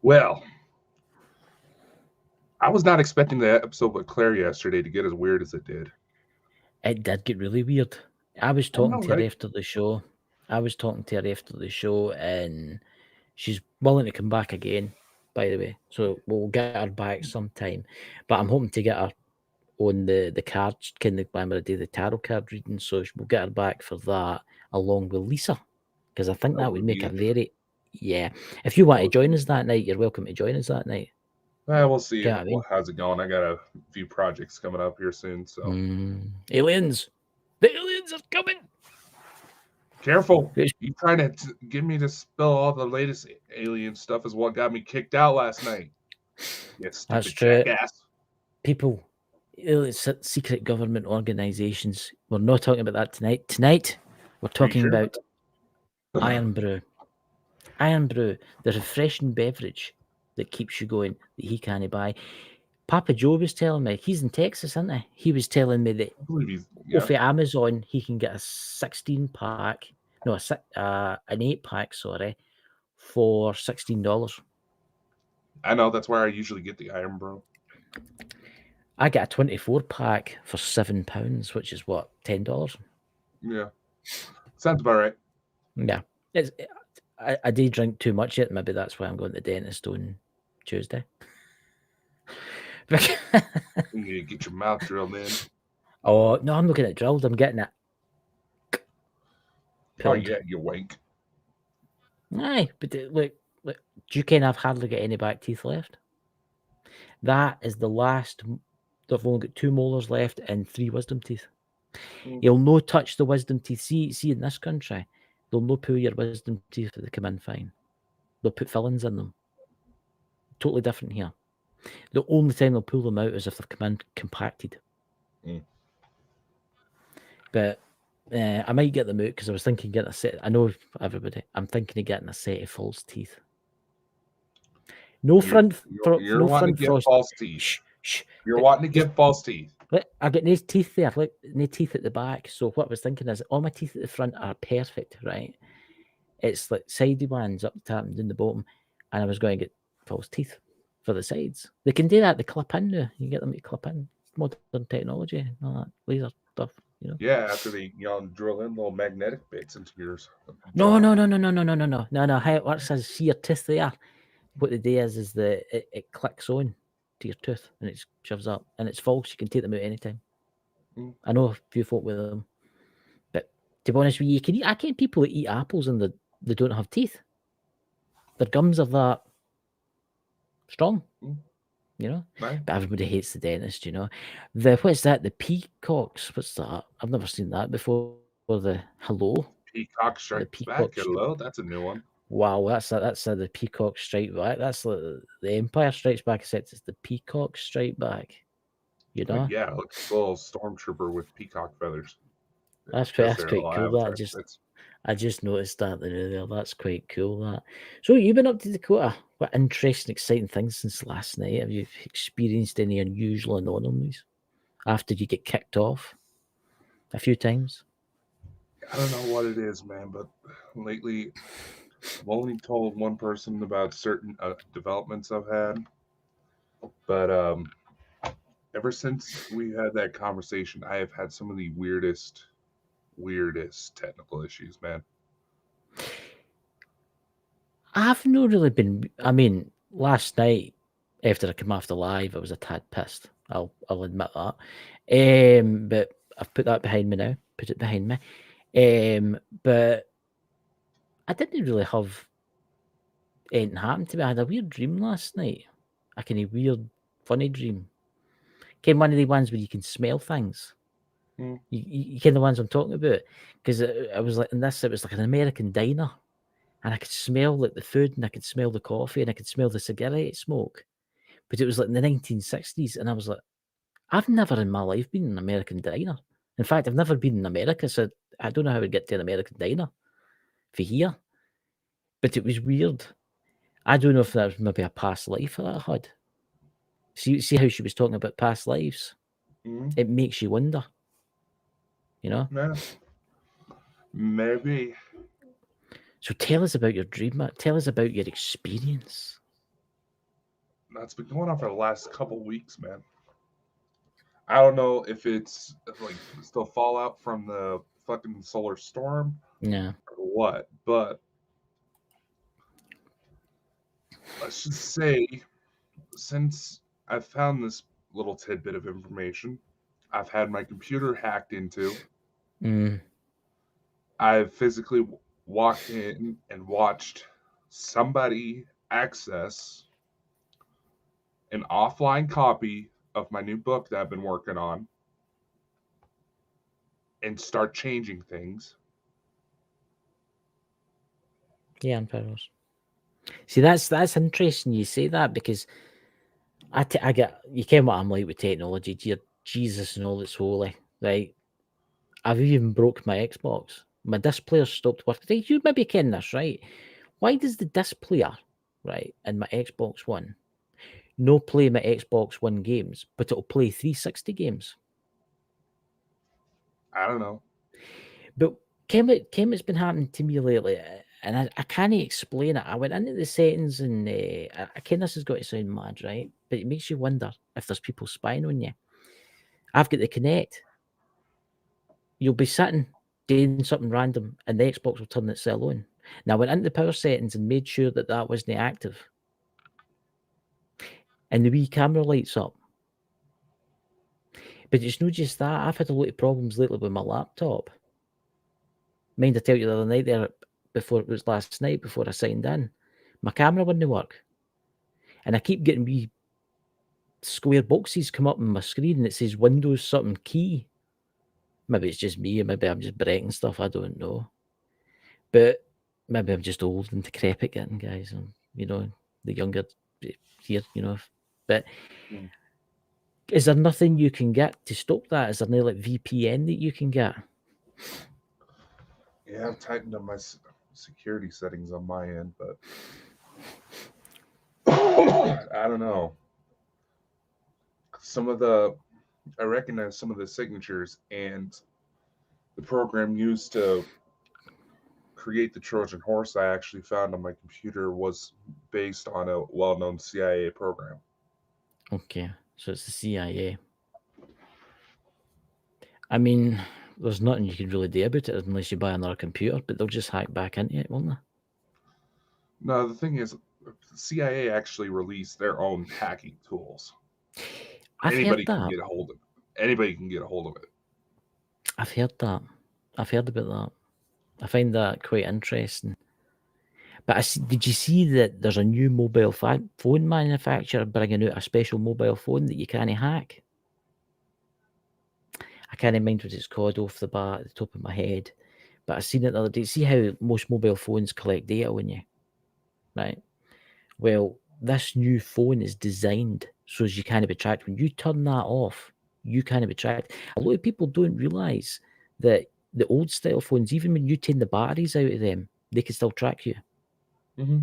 Well, I was not expecting the episode with Claire yesterday to get as weird as it did. It did get really weird. I was I know, talking to her right? after the show. And she's willing to come back again, by the way. So we'll get her back sometime. But I'm hoping to get her on the cards, kind of when I do the tarot card reading. So we'll get her back for that along with Lisa. Because I think that would make her very... Yeah. If you want to join us that night, you're welcome to join us that night. We'll see Get what I mean? how's it going. I got a few projects coming up here soon, so aliens. The aliens are coming. Careful. You trying to get me to spill all the latest alien stuff is what got me kicked out last night. Yes, That's true. Jackass. People, secret government organizations. We're not talking about that tonight. Tonight, we're talking about Iron Brew. Iron Brew, the refreshing beverage that keeps you going, that he can't buy. Papa Joe was telling me, he's in Texas, isn't he? He was telling me that off of Amazon, he can get a 16-pack, no, an 8-pack, sorry, for $16. I know, that's where I usually get the Iron Brew. I get a 24-pack for £7, which is what, $10? Yeah. Sounds about right. Yeah. I did drink too much yet. Maybe that's why I'm going to the dentist on Tuesday. You need to get your mouth drilled in. Oh, no, I'm not getting it drilled. I'm getting it. Oh, yeah, you wank. Aye, but look, do you kind of hardly get any back teeth left? That is the last. They've only got 2 molars left and 3 wisdom teeth. You'll no touch the wisdom teeth. See in this country, they'll no pull your wisdom teeth if they come in fine. They'll put fillings in them. Totally different here. The only time they'll pull them out is if they've come in compacted. But I might get them out because I was thinking getting a set. I know everybody. I'm thinking of getting a set of false teeth. No front. You're wanting to get false teeth. You're wanting to get false teeth. I got no teeth there. Look, no teeth at the back. So what I was thinking is, all my teeth at the front are perfect, right? It's like sidey ones up the top and down the bottom, and I was going to get false teeth for the sides. They can do that. They clip in now. You get them to clip in. Modern technology and all that laser stuff. You know? Yeah, after they drill in little magnetic bits into yours. No. How it works is, see your tooth there. What the day is that it clicks on to your tooth and it shoves up, and it's false. You can take them out anytime. I know a few folk with them, but to be honest with you, I can't people that eat apples and they don't have teeth. Their gums are that strong. You know, right. But everybody hates the dentist. You know, what's that? The peacocks. What's that? I've never seen that before. The hello. Peacock strikes back. Hello, that's a new one. Wow, that's the Peacock Strike Back. That's the Empire Strikes Back, except it's the Peacock Strike Back. You know? Yeah, it looks a little stormtrooper with peacock feathers. That's quite cool. I just noticed that there. That's quite cool. That. So you've been up to Dakota. What interesting, exciting things since last night? Have you experienced any unusual anomalies after you get kicked off a few times? I don't know what it is, man, but lately I've only told one person about certain developments I've had. But ever since we had that conversation, I have had some of the weirdest technical issues, man. I've not really been. I mean, last night after I came off the live, I was a tad pissed. I'll admit that. But I've put that behind me now. Put it behind me. But I didn't really have anything happen to me. I had a weird dream last night. A kind of weird, funny dream. Came one of the ones where you can smell things. You kind of ones I'm talking about. Because I was like in this, it was like an American diner. And I could smell like the food, and I could smell the coffee, and I could smell the cigarette smoke. But it was like in the 1960s, and I was like, I've never in my life been in an American diner. In fact, I've never been in America, so I don't know how I would get to an American diner for here. But it was weird. I don't know if that was maybe a past life that I had. See how she was talking about past lives? It makes you wonder. You know? Yeah. Maybe. So tell us about your dream, Matt. Tell us about your experience. That's been going on for the last couple weeks, man. I don't know if it's like still fallout from the fucking solar storm Yeah. or what, but let's just say since I found this little tidbit of information, I've had my computer hacked into. Mm. I've physically walked in and watched somebody access an offline copy of my new book that I've been working on and start changing things. Yeah, and Pharaohs. See, that's interesting you say that because I get you ken what I'm like with technology. Dear Jesus and all that's holy, right? I've even broke my Xbox. My disc player stopped working. Right, you maybe ken this, right? Why does the disc player, right, in my Xbox One no play my Xbox One games, but it'll play 360 games? I don't know. But ken what's been happening to me lately, and I can't explain it. I went into the settings and I ken this has got to sound mad, right? But it makes you wonder if there's people spying on you. I've got the Connect. You'll be sitting doing something random, and the Xbox will turn itself on. Now, I went into the power settings and made sure that that wasn't active, and the wee camera lights up. But it's not just that. I've had a lot of problems lately with my laptop. Mind I tell you the other night there, before it was last night, before I signed in, my camera wouldn't work. And I keep getting wee square boxes come up on my screen and it says Windows something key. Maybe it's just me, or maybe I'm just breaking stuff. I don't know. But maybe I'm just old and decrepit getting, guys. And, the younger here, But Mm. is there nothing you can get to stop that? Is there no like VPN that you can get? Yeah, I've tightened up my security settings on my end, but I don't know. Some of the I recognize some of the signatures, and the program used to create the Trojan horse I actually found on my computer was based on a well-known CIA program. Okay, so it's the CIA. I mean, there's nothing you can really do about it unless you buy another computer, but they'll just hack back into it, won't they? No, the thing is, the CIA actually released their own hacking tools. I've heard Anybody can that. get a hold of it. Anybody can get a hold of it. I've heard that. I've heard about that. I find that quite interesting. But did you see that there's a new mobile phone manufacturer bringing out a special mobile phone that you can't hack? I can't mind what it's called off the bat at the top of my head, but I seen it the other day. See how most mobile phones collect data on you, right? Well, this new phone is designed so as you can't be tracked. When you turn that off, you can't be tracked. A lot of people don't realise that the old style phones, even when you take the batteries out of them, they can still track you. Mm-hmm.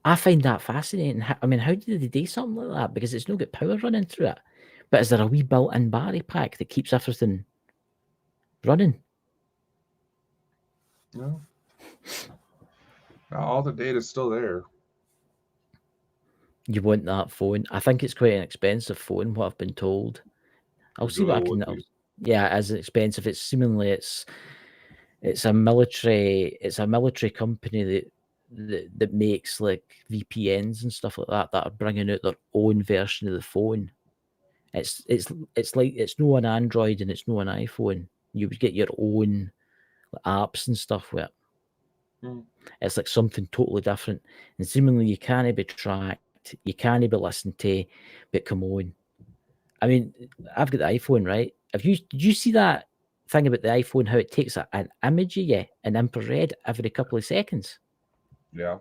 I find that fascinating. I mean, how do they do something like that? Because it's not got power running through it. But is there a wee built-in battery pack that keeps everything running? No, all the data's still there. You want that phone? I think it's quite an expensive phone, what I've been told. I'll see what I It can. would be. Yeah, as expensive. It's a military company that makes like VPNs and stuff like that are bringing out their own version of the phone. It's like it's no an Android and it's no an iPhone. You would get your own apps and stuff with it. Mm. It's like something totally different. And seemingly you can't be tracked, you can't be listened to, but come on. I mean, I've got the iPhone, right? Did you see that thing about the iPhone, how it takes an image of you in infrared every couple of seconds? Yeah.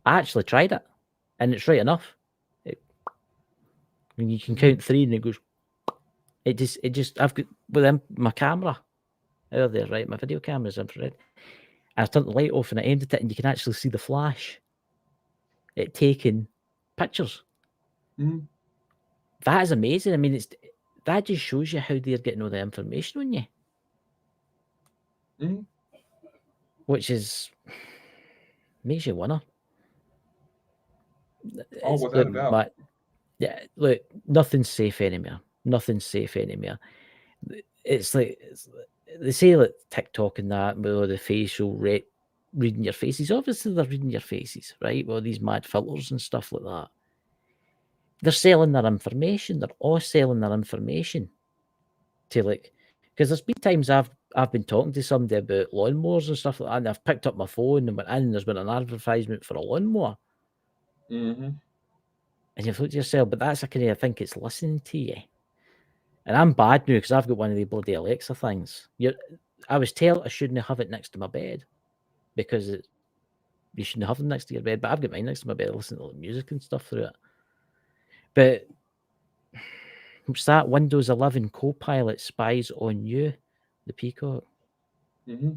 I actually tried it, and it's right enough. When you can Mm. count three and it goes, I've got my camera out there, right? My video camera's infrared. I turned the light off and I aimed at it, and you can actually see the flash. It taking pictures. Mm. That is amazing. I mean, that just shows you how they're getting all the information on you, Mm. which is makes you wonder. Oh, It's without a doubt. but yeah, look, nothing's safe anymore. Nothing's safe anymore. It's like they say like TikTok and that, with all the facial reading your faces. Obviously, they're reading your faces, right? Well, these mad filters and stuff like that. They're selling their information. They're all selling their information to like, because there's been times I've been talking to somebody about lawnmowers and stuff like that, and I've picked up my phone and went in, and there's been an advertisement for a lawnmower, Mm-hmm. and you've thought to yourself, but that's a kind of, I think it's listening to you. And I'm bad now because I've got one of the bloody Alexa things. I was told I shouldn't have it next to my bed because you shouldn't have them next to your bed, but I've got mine next to my bed, listening to like, music and stuff through it. But what's that? Windows 11 Copilot spies on you, the Peacock. Mm-hmm.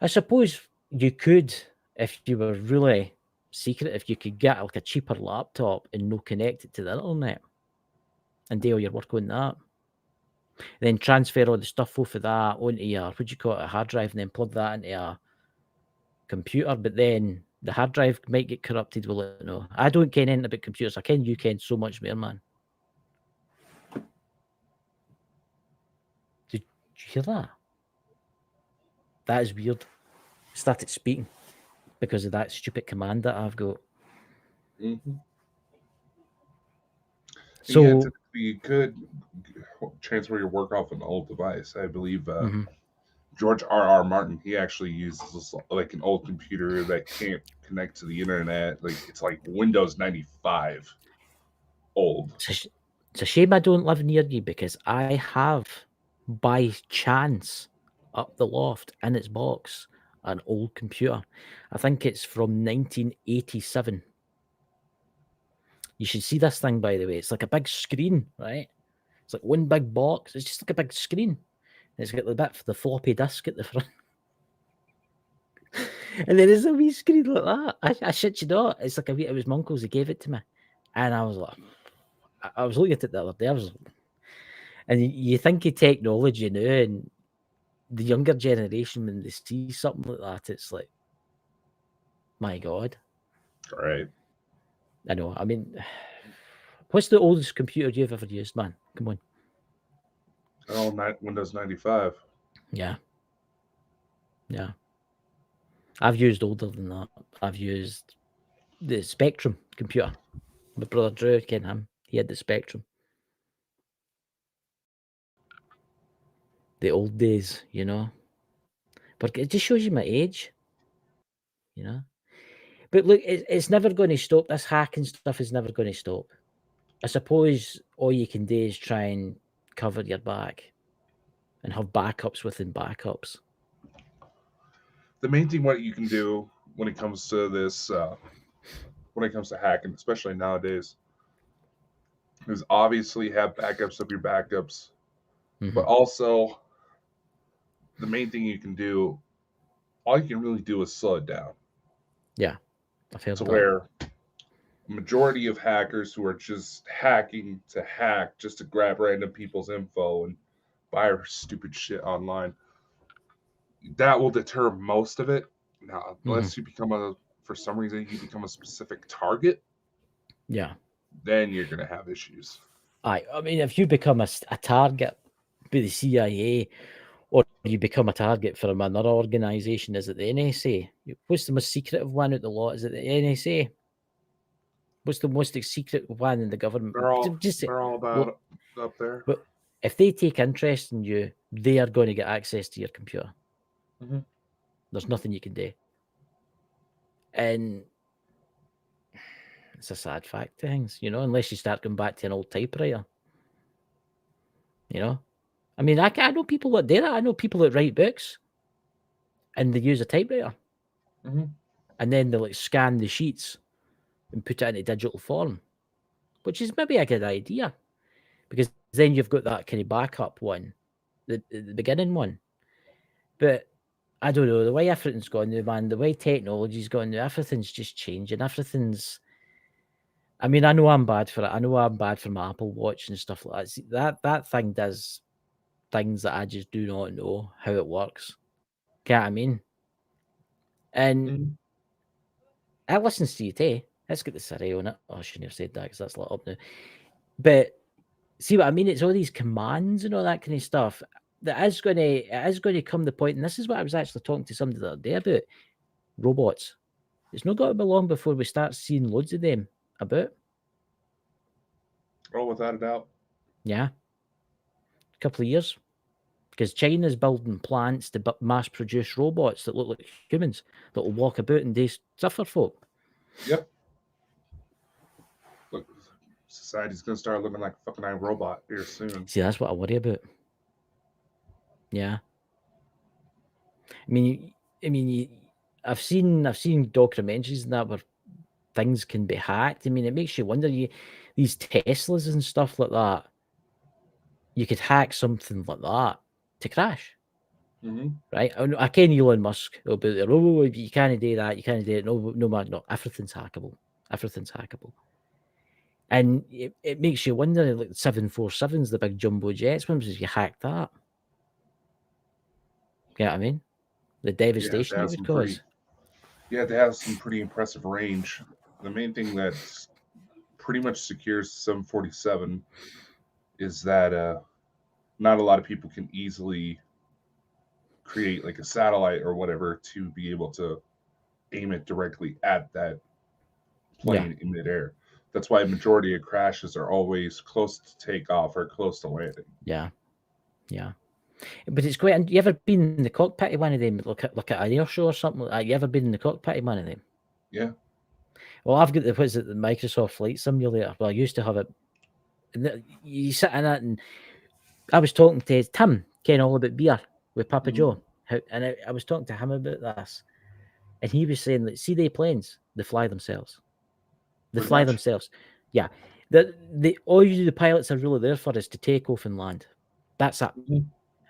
I suppose you could, if you were really secret, if you could get like a cheaper laptop and no connect it to the internet and do all your work on that. Then transfer all the stuff off of that onto your, what do you call it, a hard drive, and then plug that into a computer. But then the hard drive might get corrupted. Will it? No, I don't ken anything about computers. I ken you ken so much more, man. Did you hear that? That is weird. I started speaking because of that stupid command that I've got. Mm-hmm. Yeah, So, typically you could transfer your work off an old device. I believe mhm. George R. Martin, he actually uses like an old computer that can't connect to the internet. Like it's like Windows 95 old. It's a shame I don't live near you because I have, by chance, up the loft in its box, an old computer. I think it's from 1987. You should see this thing, by the way. It's like a big screen, right? It's like one big box. It's just like a big screen. And it's got the bit for the floppy disk at the front. And then there's a wee screen like that. I shit you not. It's like it was my uncle's. He gave it to me. And I was like, I was looking at it the other day. I was like, and you think of technology now, and the younger generation, when they see something like that, it's like, my God. Right. I know. I mean, what's the oldest computer you've ever used, man? Come on. Oh, Windows 95. Yeah. Yeah. I've used older than that. I've used the Spectrum computer. My brother Drew, ken him. He had the Spectrum. The old days, you know. But it just shows you my age, you know. But look, it's never going to stop. This hacking stuff is never going to stop. I suppose all you can do is try and cover your back and have backups within backups. The main thing what you can do when it comes to this, when it comes to hacking, especially nowadays, is obviously have backups of your backups, but Mm-hmm. also the main thing you can do, all you can really do is slow it down Yeah, I've heard to that. where majority of hackers who are just hacking to hack just to grab random people's info and buy stupid shit online, that will deter most of it. Now, Mm-hmm. unless you become for some reason, you become a specific target, Yeah. then you're going to have issues. I mean, if you become a target by the CIA, or you become a target from another organisation, is it the NSA? What's the most secretive one out the lot? Is it the NSA? What's the most secret one in the government? Just say, They're all well, about up there. well, if they take interest in you, they are going to get access to your computer. Mm-hmm. There's nothing you can do. And it's a sad fact to things, you know, unless you start going back to an old typewriter, you know. I mean, I know people that do that. I know people that write books and they use a typewriter Mm-hmm. and then they like scan the sheets and put it in a digital form, which is maybe a good idea because then you've got that kind of backup one, the beginning one. But I don't know, the way everything's gone now, man, the way technology's gone now, everything's just changing. Everything's, I mean, I know I'm bad for it. I know I'm bad for my Apple Watch and stuff like that. See, that thing does things that I just do not know how it works. Get what I mean? And Mm-hmm. It listens to you too. It's got the Siri on it. Oh, I shouldn't have said that because that's lit up now. But see what I mean? It's all these commands and all that kind of stuff. That is going to come the point, and this is what I was actually talking to somebody the other day about robots. It's not going to be long before we start seeing loads of them about. Oh, without a doubt. Yeah, a couple of years. Because China's building plants to mass produce robots that look like humans that will walk about and do stuff for folk. Yep. Look, society's gonna start looking like a fucking iRobot here soon. See, that's what I worry about. Yeah. I've seen documentaries and that where things can be hacked. I mean, it makes you wonder. These Teslas and stuff like that, you could hack something like that to crash. Mm-hmm. Right? I ken Elon Musk about it. Oh, you can't do that. You can't do it. No, man, no. Everything's hackable. Everything's hackable. And it makes you wonder, like 747s, the big jumbo jets, when was you hacked that? You know what I mean? The devastation it would cause. They have some pretty impressive range. The main thing that's pretty much secures 747 is that not a lot of people can easily create like a satellite or whatever to be able to aim it directly at that plane in midair. That's why a majority of crashes are always close to takeoff or close to landing. Yeah. But it's quite. You ever been in the cockpit of one of them? Look at an air show or something like that. You ever been in the cockpit of one of them? Yeah. Well, I've got the Microsoft Flight Simulator. Well, I used to have it. And you sit in it, and I was talking to Tim, Ken all about beer with Papa Joe, and I was talking to him about this, and he was saying that see, they planes, they fly themselves. They Pretty fly much. themselves. Yeah. All the pilots are really there for is to take off and land. That's it. Mm-hmm.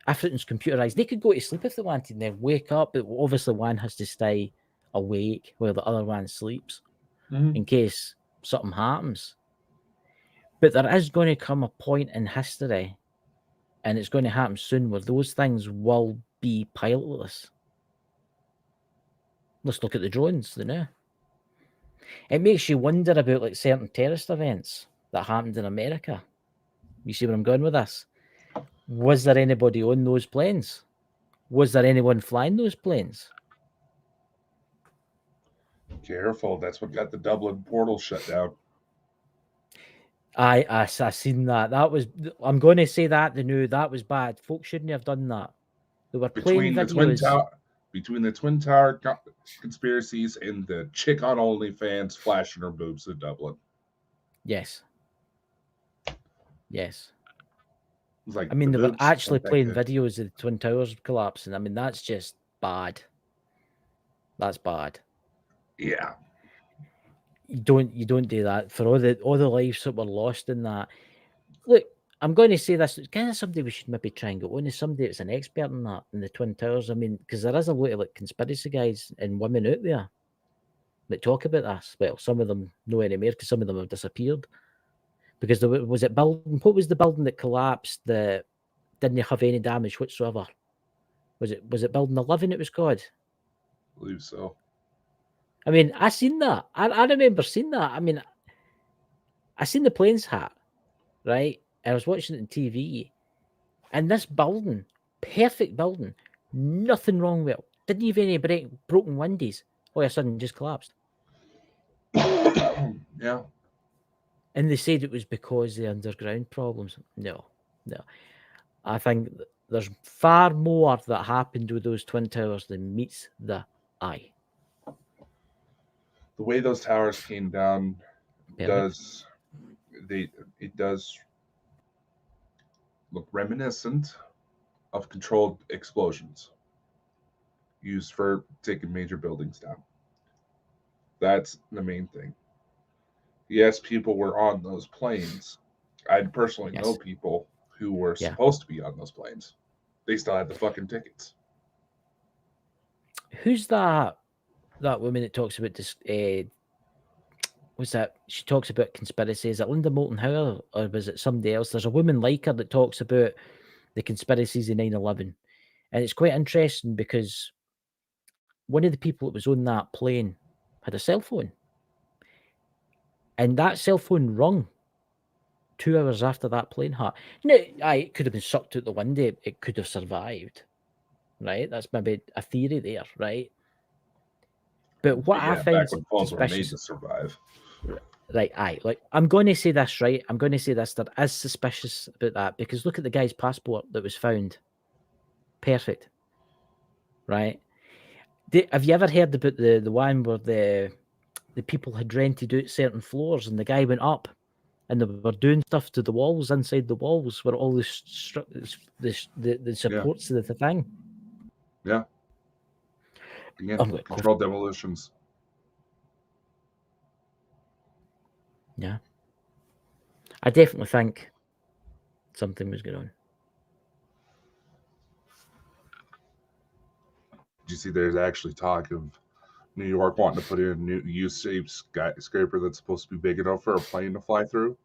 Everything's computerized. They could go to sleep if they wanted and then wake up, but obviously one has to stay awake while the other one sleeps in case something happens. But there is going to come a point in history, and it's going to happen soon, where those things will be pilotless. Let's look at the drones, It makes you wonder about like certain terrorist events that happened in America. You see where I'm going with this? Was there anybody on those planes? Was there anyone flying those planes? Careful, that's what got the Dublin portal shut down. I seen that. I'm going to say that that was bad. Folks shouldn't have done that. They were playing videos. Between the Twin Tower conspiracies and the chick on OnlyFans flashing her boobs in Dublin. Yes. Like I mean, they were actually playing videos of the Twin Towers collapsing. I mean, that's just bad. That's bad. Yeah. You don't do that for all the lives that were lost in that. Look, I'm going to say this. It's kind of somebody we should maybe try and go on is somebody that's an expert in that, in the Twin Towers. I mean, because there is a lot of like conspiracy guys and women out there that talk about this. Well, some of them know anymore because some of them have disappeared. Because was it building? What was the building that collapsed that didn't have any damage whatsoever? Was it building 11? It was called. I believe so. I mean, I seen that. I remember seeing that. I mean, I seen the planes hat, right? And I was watching it on TV, and this building, perfect building, nothing wrong with it. Didn't even any broken windows. All of a sudden, just collapsed. Yeah. And they said it was because of the underground problems. No. I think there's far more that happened with those Twin Towers than meets the eye. The way those towers came down does look reminiscent of controlled explosions used for taking major buildings down. That's the main thing. Yes, people were on those planes. I personally know people who were supposed to be on those planes. They still had the fucking tickets. Who's that woman that talks about this? What's that? She talks about conspiracy. Is it Linda Moulton Howe or was it somebody else? There's a woman like her that talks about the conspiracies in 9/11. And it's quite interesting because one of the people that was on that plane had a cell phone. And that cell phone rung 2 hours after that plane hit. Now, it could have been sucked out the window. It could have survived, right? That's maybe a theory there, right? But what I Yeah, find back when phones were made suspicious, to survive. right, like, I'm going to say this, right? I'm going to say this. There is suspicious about that because look at the guy's passport that was found. Perfect, right? Have you ever heard about the one where the people had rented out certain floors and the guy went up and they were doing stuff to the walls inside the walls where all the supports of the thing. Yeah. Again, I'm like, controlled demolitions. yeah. I definitely think something was going on. Did you see there's actually talk of New York wanting to put in a new U-shaped skyscraper that's supposed to be big enough for a plane to fly through?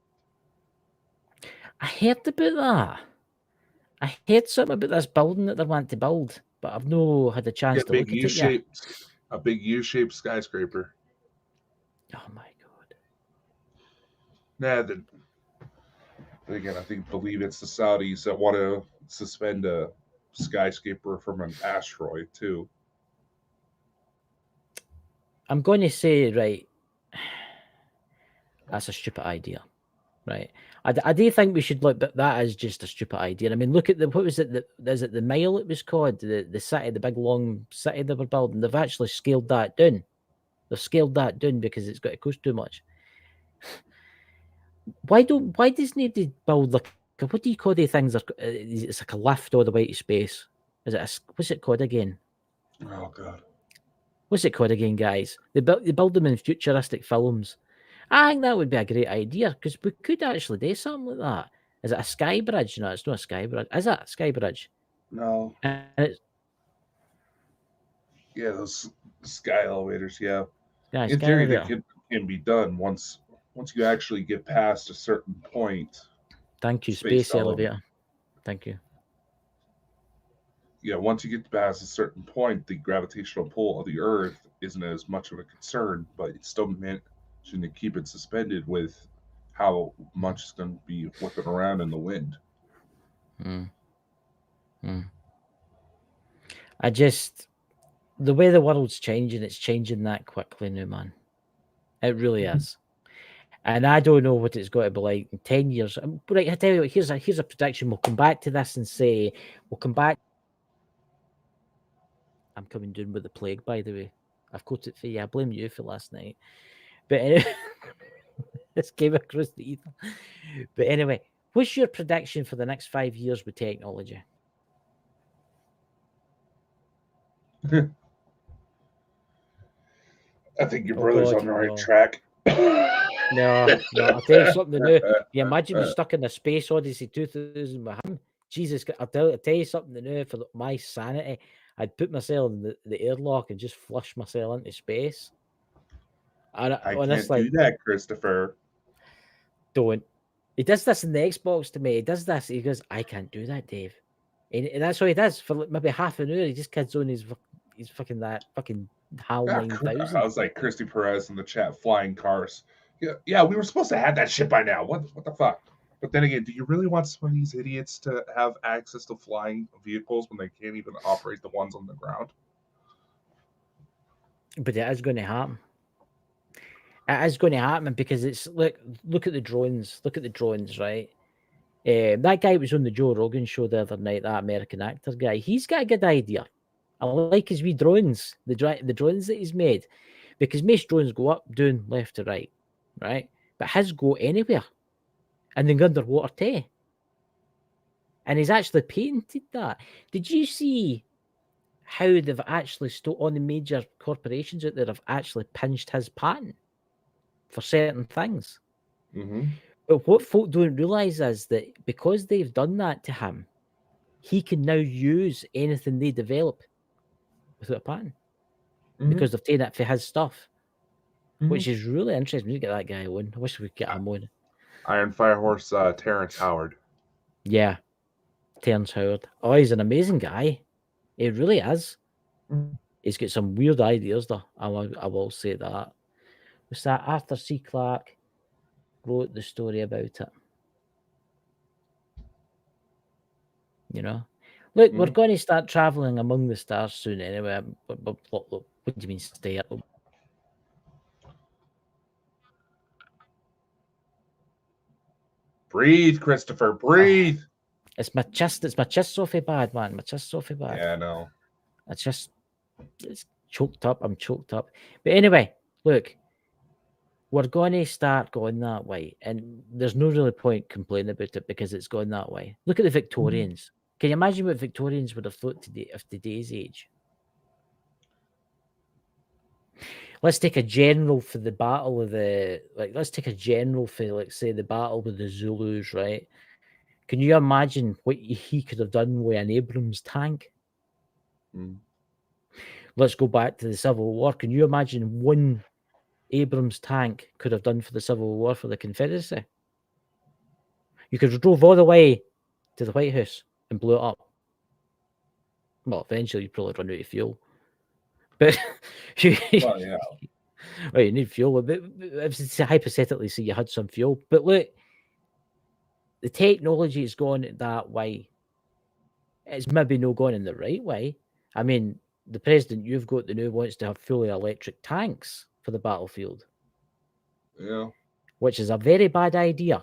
I heard about that. I heard something about this building that they want to build, but I've no had a chance Yeah, to look at it yet. a big U-shaped skyscraper. Oh my god. Nah, then again, believe it's the Saudis that want to suspend a skyscraper from an asteroid too. I'm going to say, right, that's a stupid idea, right? I do think we should look, but that is just a stupid idea. I mean, look at what was it? Is it the Mile? It was called the city, the big long city they were building. They've actually scaled that down. They've scaled that down because it's got to cost too much. Why does nobody build like what do you call these things? It's like a lift all the way to space. Is it what's it called again? Oh god. What's it called again, guys? They build them in futuristic films. I think that would be a great idea because we could actually do something like that. Is it a sky bridge? No, it's not a sky bridge. Is it a sky bridge? No. And it's Yeah, those sky elevators. Yeah, in sky theory, they elevator. can be done once you actually get past a certain point. Thank you, Space space element. elevator. Thank you. Yeah, once you get past a certain point, the gravitational pull of the Earth isn't as much of a concern, but it's still managing to keep it suspended with how much it's going to be whipping around in the wind. Mm. I just the way the world's changing, it's changing that quickly now, man. It really is. And I don't know what it's got to be like in 10 years. Right, I tell you what, here's a prediction. We'll come back to this and say, we'll come back. I'm coming down with the plague, by the way. I've caught it for you. I blame you for last night. But anyway, this came across the ether. But anyway, what's your prediction for the next 5 years with technology? I think your Oh, brother's God, on the right no. track. No, I'll tell you something new. You imagine me stuck in the Space Odyssey 2000 with him? Jesus, I'll tell you something new for my sanity. I'd put myself in the airlock and just flush myself into space. And I can't honestly, do that, Christopher. don't. He does this in the Xbox to me. He does this. He goes, I can't do that, Dave. And that's what he does for like maybe half an hour. He just kids on his fucking that fucking HAL I 9000. was like Christy Perez in the chat, flying cars. Yeah, we were supposed to have that shit by now. What the fuck? But then again, do you really want some of these idiots to have access to flying vehicles when they can't even operate the ones on the ground? But it is going to happen. It is going to happen because it's look at the drones. Look at the drones, right? That guy was on the Joe Rogan show the other night. That American actor guy. He's got a good idea. I like his wee drones. The drones that he's made, because most drones go up, down, left to right, right? But his go anywhere, and then go underwater too. And he's actually patented that. Did you see how they've actually on the major corporations out there have actually pinched his patent for certain things? Mm-hmm. But what folk don't realize is that because they've done that to him, he can now use anything they develop without a patent because they've taken it for his stuff, which is really interesting. We need to get that guy on. I wish we could get him on. Iron Firehorse Terrence Howard. Yeah, Terrence Howard. Oh, he's an amazing guy. He really is. He's got some weird ideas, though. I will say that. Was that Arthur C. Clarke wrote the story about it? You know, look, we're going to start traveling among the stars soon. Anyway, what do you mean stay up? Breathe, Christopher. Breathe. It's my chest. It's my chest so bad, man. My chest so bad. Yeah, no. It's choked up. I'm choked up. But anyway, look, we're going to start going that way, and there's no really point complaining about it because it's going that way. Look at the Victorians. Can you imagine what Victorians would have thought today of today's age? Let's take a general for the battle of the let's take a general for, like, say, the battle with the Zulus, right? Can you imagine what he could have done with an Abrams tank? Let's go back to the Civil War. Can you imagine one Abrams tank could have done for the Civil War for the Confederacy? You could have drove all the way to the White House and blew it up. Well, eventually you'd probably run out of fuel. But Well, yeah. Well, you need fuel. But hypothetically, say you had some fuel. But look, the technology is going that way. It's maybe not going in the right way. I mean, the president you've got the new wants to have fully electric tanks for the battlefield. Yeah. Which is a very bad idea.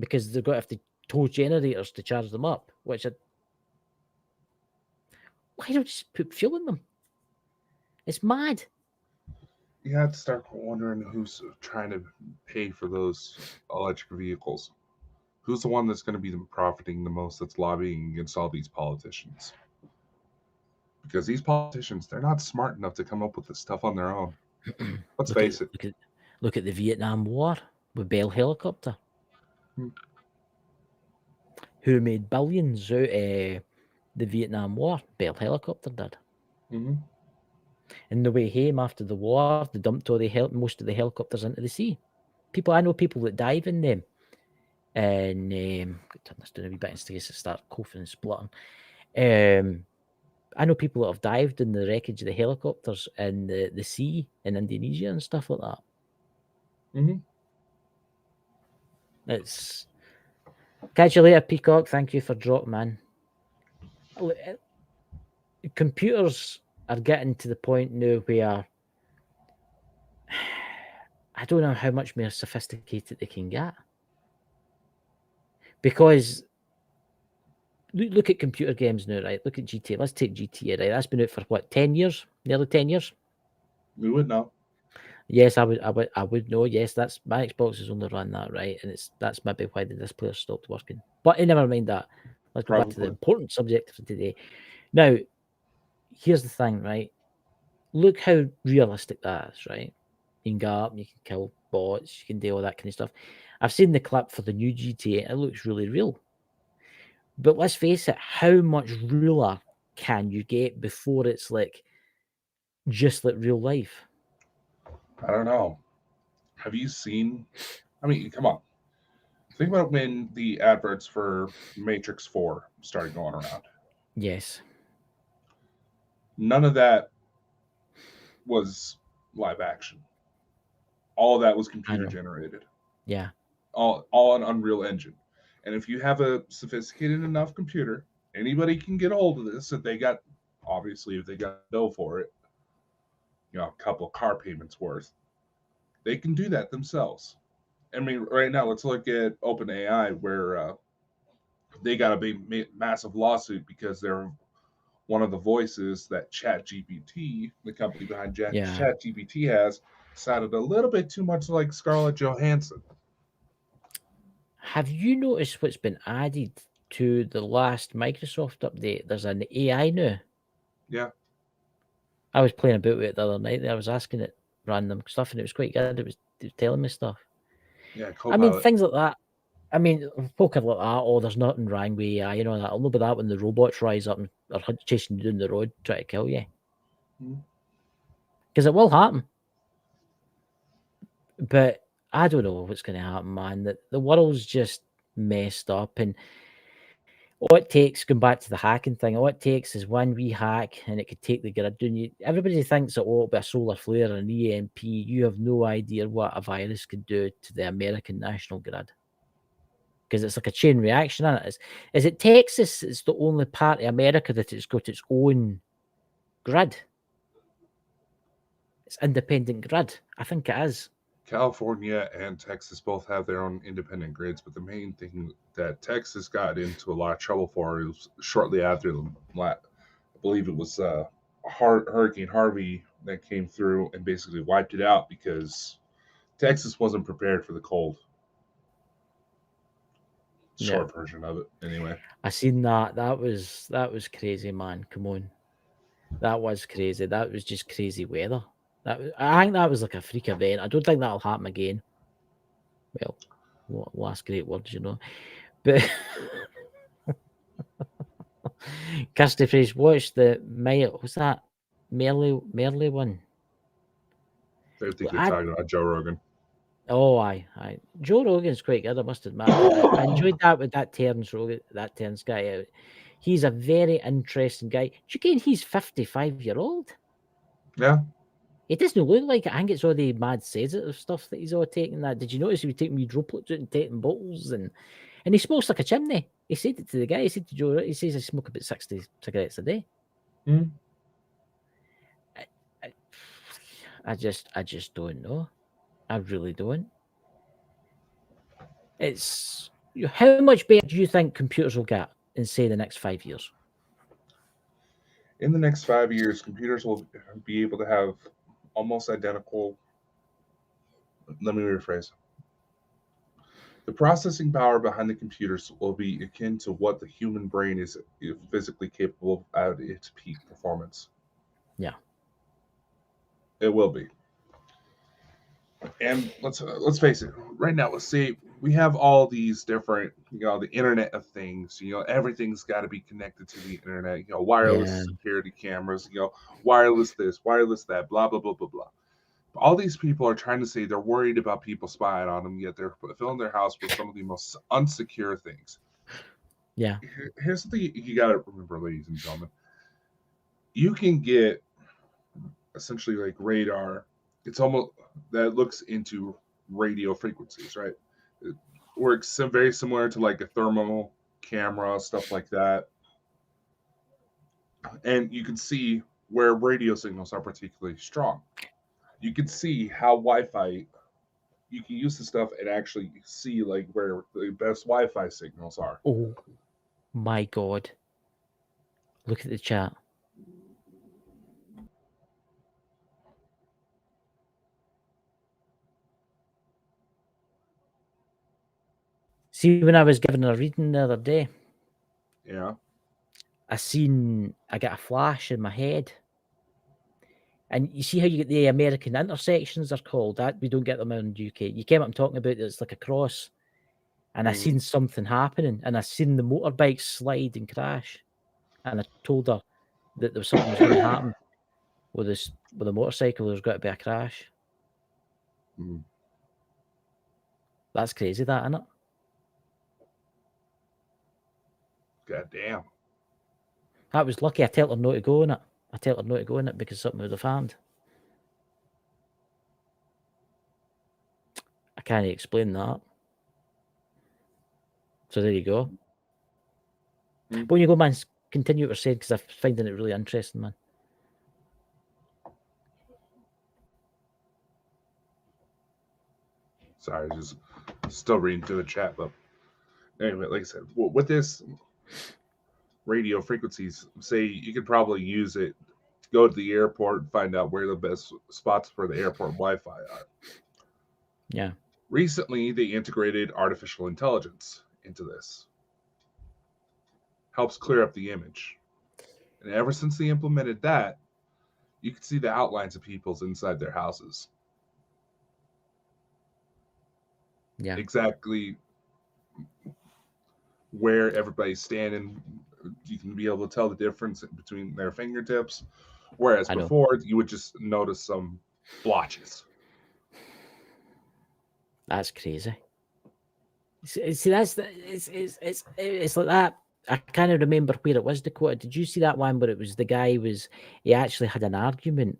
Because they're going to have to tow generators to charge them up. Why don't you just put fuel in them? It's mad. You have to start wondering who's trying to pay for those electric vehicles. Who's the one that's going to be profiting the most that's lobbying against all these politicians? Because these politicians, they're not smart enough to come up with this stuff on their own. Let's face it. Look at the Vietnam War with Bell Helicopter. Who made billions out of the Vietnam War? Bell Helicopter did. And the way home after the war, they dumped most of the helicopters into the sea. I know people that dive in them. And turn this down a wee bit in case I start coughing and splitting. I know people that have dived in the wreckage of the helicopters in the sea in Indonesia and stuff like that. It's catch you later, Peacock. Thank you for dropping, man. Computers are getting to the point now where I don't know how much more sophisticated they can get. Because look at computer games now, right? Look at GTA. Let's take GTA, right? That's been out for what, 10 years? Nearly 10 years? We would know. Yes, I would know. Yes, that's my Xbox has only run that, right? And that's maybe why the display stopped working. But never mind that. Let's go back to the important subject for today. Now, here's the thing, right? Look how realistic that is, right? You can go up, you can kill bots, you can do all that kind of stuff. I've seen the clip for the new GTA. It looks really real. But let's face it, how much realer can you get before it's like just like real life? I don't know. Have you seen? I mean, come on. Think about when the adverts for Matrix 4 started going around. Yes. None of that was live action. All of that was computer generated. Yeah. All an Unreal Engine. And if you have a sophisticated enough computer, anybody can get a hold of this. If they got dough for it, a couple of car payments worth, they can do that themselves. I mean, right now, let's look at OpenAI, where they got a big, massive lawsuit because they're one of the voices that ChatGPT, the company behind ChatGPT, has sounded a little bit too much like Scarlett Johansson. Have you noticed what's been added to the last Microsoft update? There's an AI now. Yeah. I was playing about with it the other night. I was asking it random stuff, and it was quite good. It was telling me stuff. Yeah, Copilot. I mean, things like that. I mean, poker like that. Oh, there's nothing wrong with AI. You know that. I'll know about that when the robots rise up and are chasing you down the road, trying to kill you. Because it will happen. But I don't know what's going to happen, man. The world's just messed up, and All it takes, going back to the hacking thing, all it takes is one wee hack and it could take the grid down. Everybody thinks that, oh, it'll be a solar flare and an EMP. You have no idea what a virus could do to the American national grid. Because it's like a chain reaction in it. Is it Texas? It's the only part of America that it's got its own grid. It's independent grid. I think it is. California and Texas both have their own independent grids, but the main thing that Texas got into a lot of trouble for was shortly after I believe it was Hurricane Harvey that came through and basically wiped it out because Texas wasn't prepared for the cold. Short version of it, anyway. I seen that. That was crazy, man. Come on, that was crazy. That was just crazy weather. I think that was like a freak event. I don't think that'll happen again. Well, last great words, you know. But Kirsty Price, watch the what's that? Merle one. I think you're talking about Joe Rogan. Oh, aye. Joe Rogan's quite good, I must admit. I enjoyed that with that Terence guy. He's a very interesting guy. Again, he's 55-year-old. Yeah. It doesn't look like it. I think it's all the mad sedative stuff that he's all taking. That did you notice he was taking droplets out and taking bottles and he smokes like a chimney. He said it to the guy. He said to Joe. He says I smoke about 60 cigarettes a day. Mm. I just don't know. I really don't. It's how much better do you think computers will get in say the next 5 years? In the next 5 years, computers will be able to have almost identical. Let me rephrase. The processing power behind the computers will be akin to what the human brain is physically capable of at its peak performance. Yeah, it will be. And let's face it. Right now, let's say we have all these different, the Internet of Things. Everything's got to be connected to the internet. Wireless security cameras. Wireless this, wireless that. Blah blah blah blah blah. All these people are trying to say they're worried about people spying on them, yet they're filling their house with some of the most unsecure things. Yeah. Here's the thing you got to remember, ladies and gentlemen. You can get essentially like radar. It's almost that looks into radio frequencies, right? It works very similar to like a thermal camera, stuff like that. And you can see where radio signals are particularly strong. You can see how Wi-Fi, you can use the stuff and actually see like where the best Wi-Fi signals are. Oh my God. Look at the chat. See, when I was giving a reading the other day, yeah, I got a flash in my head. And you see how you get the American intersections are called? That we don't get them in the UK. You came up and talking about it's like a cross. And I seen something happening, and I seen the motorbike slide and crash. And I told her that there was something was going to happen with a motorcycle. There's got to be a crash. That's crazy, that, isn't it? God damn. That was lucky. I told her not to go in it. Because something would have happened. I can't explain that. So there you go. But when you go, man, continue what you're saying because I'm finding it really interesting, man. Sorry, just still reading through the chat, but anyway, like I said, with this radio frequencies, say you could probably use it to go to the airport and find out where the best spots for the airport Wi-Fi are. Yeah. Recently, they integrated artificial intelligence into this. Helps clear up the image. And ever since they implemented that, you can see the outlines of people's inside their houses. Yeah. Exactly where everybody's standing. You can be able to tell the difference between their fingertips. Whereas before, you would just notice some blotches. That's crazy. See, it's like that. I kind of remember where it was, Dakota. Did you see that one where it was the guy he actually had an argument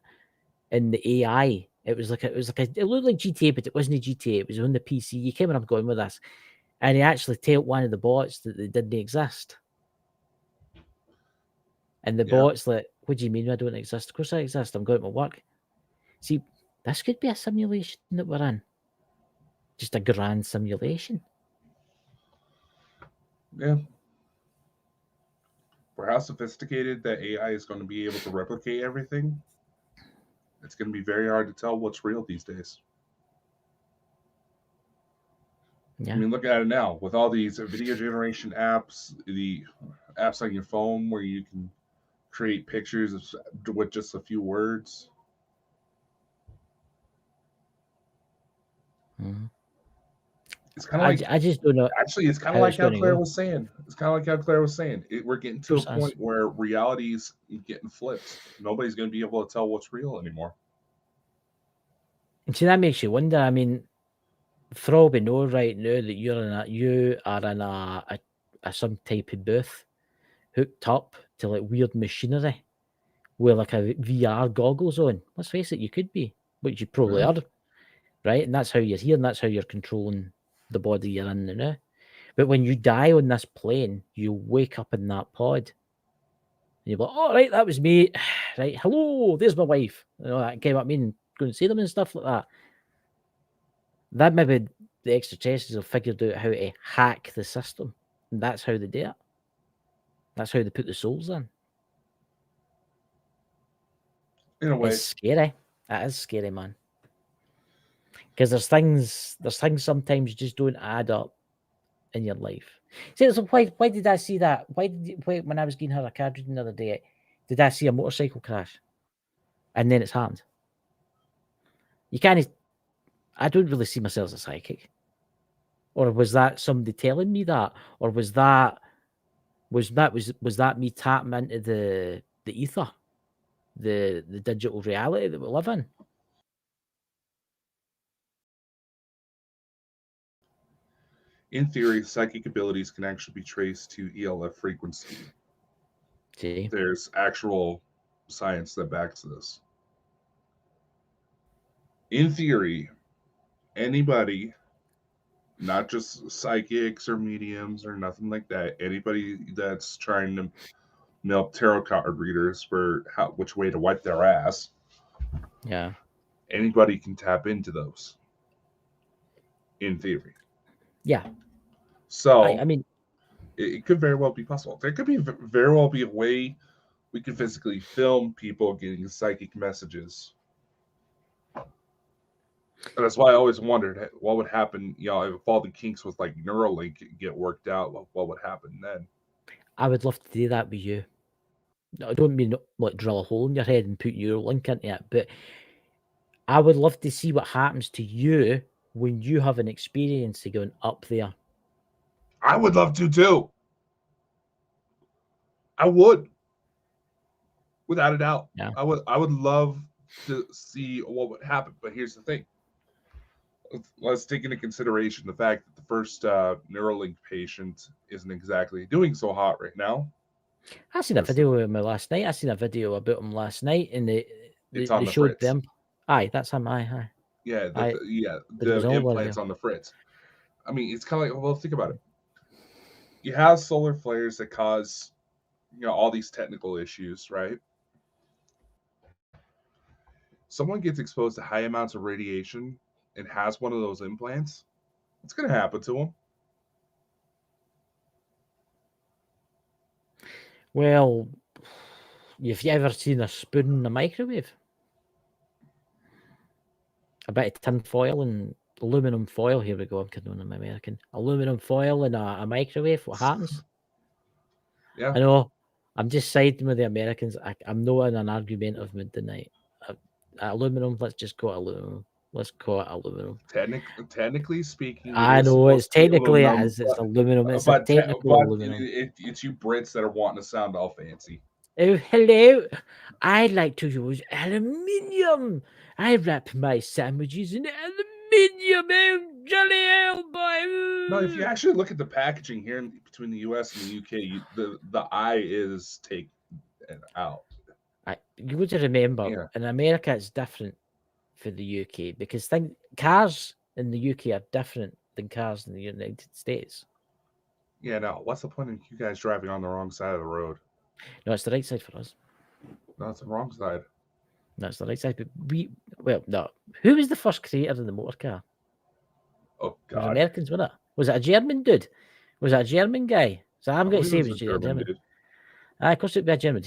in the AI? It looked like GTA, but it wasn't GTA. It was on the PC. You came where I'm going with this, and he actually told one of the bots that they didn't exist, and the Yeah, bot's like, "What do you mean I don't exist? Of course I exist. I'm going to work." See, this could be a simulation that we're in, just a grand simulation. yeah. For how sophisticated that AI is going to be able to replicate everything, it's going to be very hard to tell what's real these days. I Yeah. mean, look at it now with all these video generation apps, the apps on your phone where you can create pictures with just a few words. Mm-hmm. It's kind of like, I just don't know actually, it's kind how of it's like how going to Claire go. was saying. It's kind of like how Claire was saying. We're getting Of to a course, it is. point where reality's getting flipped. Nobody's going to be able to tell what's real anymore. And see, that makes you wonder. I mean, for all we know right now that you are in a some type of booth hooked up to like weird machinery with like a VR goggles on. Let's face it, you could be, which you probably Yeah. are, right? And that's how you're here, and that's how you're controlling the body you're in now. But when you die on this plane, you wake up in that pod. And you're like, oh, right, that was me. Right, hello, there's my wife. You know, that came up me and go and see them and stuff like that. That maybe the extraterrestrials have figured out how to hack the system. And that's how they do it. That's how they put the souls in. In a It's way. scary. That is scary, man. Because there's things sometimes just don't add up in your life. See, so why did I see that? Why when I was getting her a card reading the other day, did I see a motorcycle crash? And then it's happened. You can't. I don't really see myself as a psychic. Or was that somebody telling me that? Or was that me tapping into the ether, the digital reality that we live in? In theory, psychic abilities can actually be traced to ELF frequency. See, There's actual science that backs this. In theory, anybody, not just psychics or mediums or nothing like that, anybody that's trying to milk tarot card readers for which way to wipe their ass, yeah, anybody can tap into those. In theory, yeah. I so mean, it could very well be possible. There could be very well be a way we can physically film people getting psychic messages. And that's why I always wondered what would happen, if all the kinks with like Neuralink get worked out, what would happen then? I would love to do that with you. I don't mean like drill a hole in your head and put your link into it, but I would love to see what happens to you when you have an experience of going up there. I would love to too. I would, without a doubt. Yeah. I would love to see what would happen. But here's the thing. Let's take into consideration the fact that the first Neuralink patient isn't exactly doing so hot right now. I seen a video of him last night. I seen a video about him last night, and they It's they, on they the showed fritz. them. Aye, that's him. Aye. Yeah, But it the was all over implants there. on the fritz. I mean, it's kind of like, well, think about it. You have solar flares that cause, all these technical issues, right? Someone gets exposed to high amounts of radiation and has one of those implants, it's going to happen to them. Well, have you ever seen a spoon in a microwave? A bit of tin foil and aluminum foil. Here we go. I'm kidding. I'm American. Aluminum foil in a microwave. What happens? Yeah, I know. I'm just siding with the Americans. I'm not in an argumentative mood tonight. Aluminum. Let's just call it aluminum. Let's call it aluminum. technically speaking, it I is know it's supposed to be technically it aluminum, is. It's aluminum. It's a but technical aluminum. it's you Brits that are wanting to sound all fancy. Oh, hello. I like to use aluminium. I wrap my sandwiches in in your mouth, jelly hell, boy. No, if you actually look at the packaging here between the U.S. and the UK, the I is taken out. You got to remember, Yeah. in America, it's different for the UK because cars in the UK are different than cars in the United States. Yeah, no. What's the point of you guys driving on the wrong side of the road? No, it's the right side for us. No, it's the wrong side. No, it's the right side. But no. Who was the first creator of the motor car? Oh, It was God. Americans, wasn't it? Was it a German dude? Was it a German guy? So I'm I going to believe say it it was was a a German. dude. Of course it'd be a German.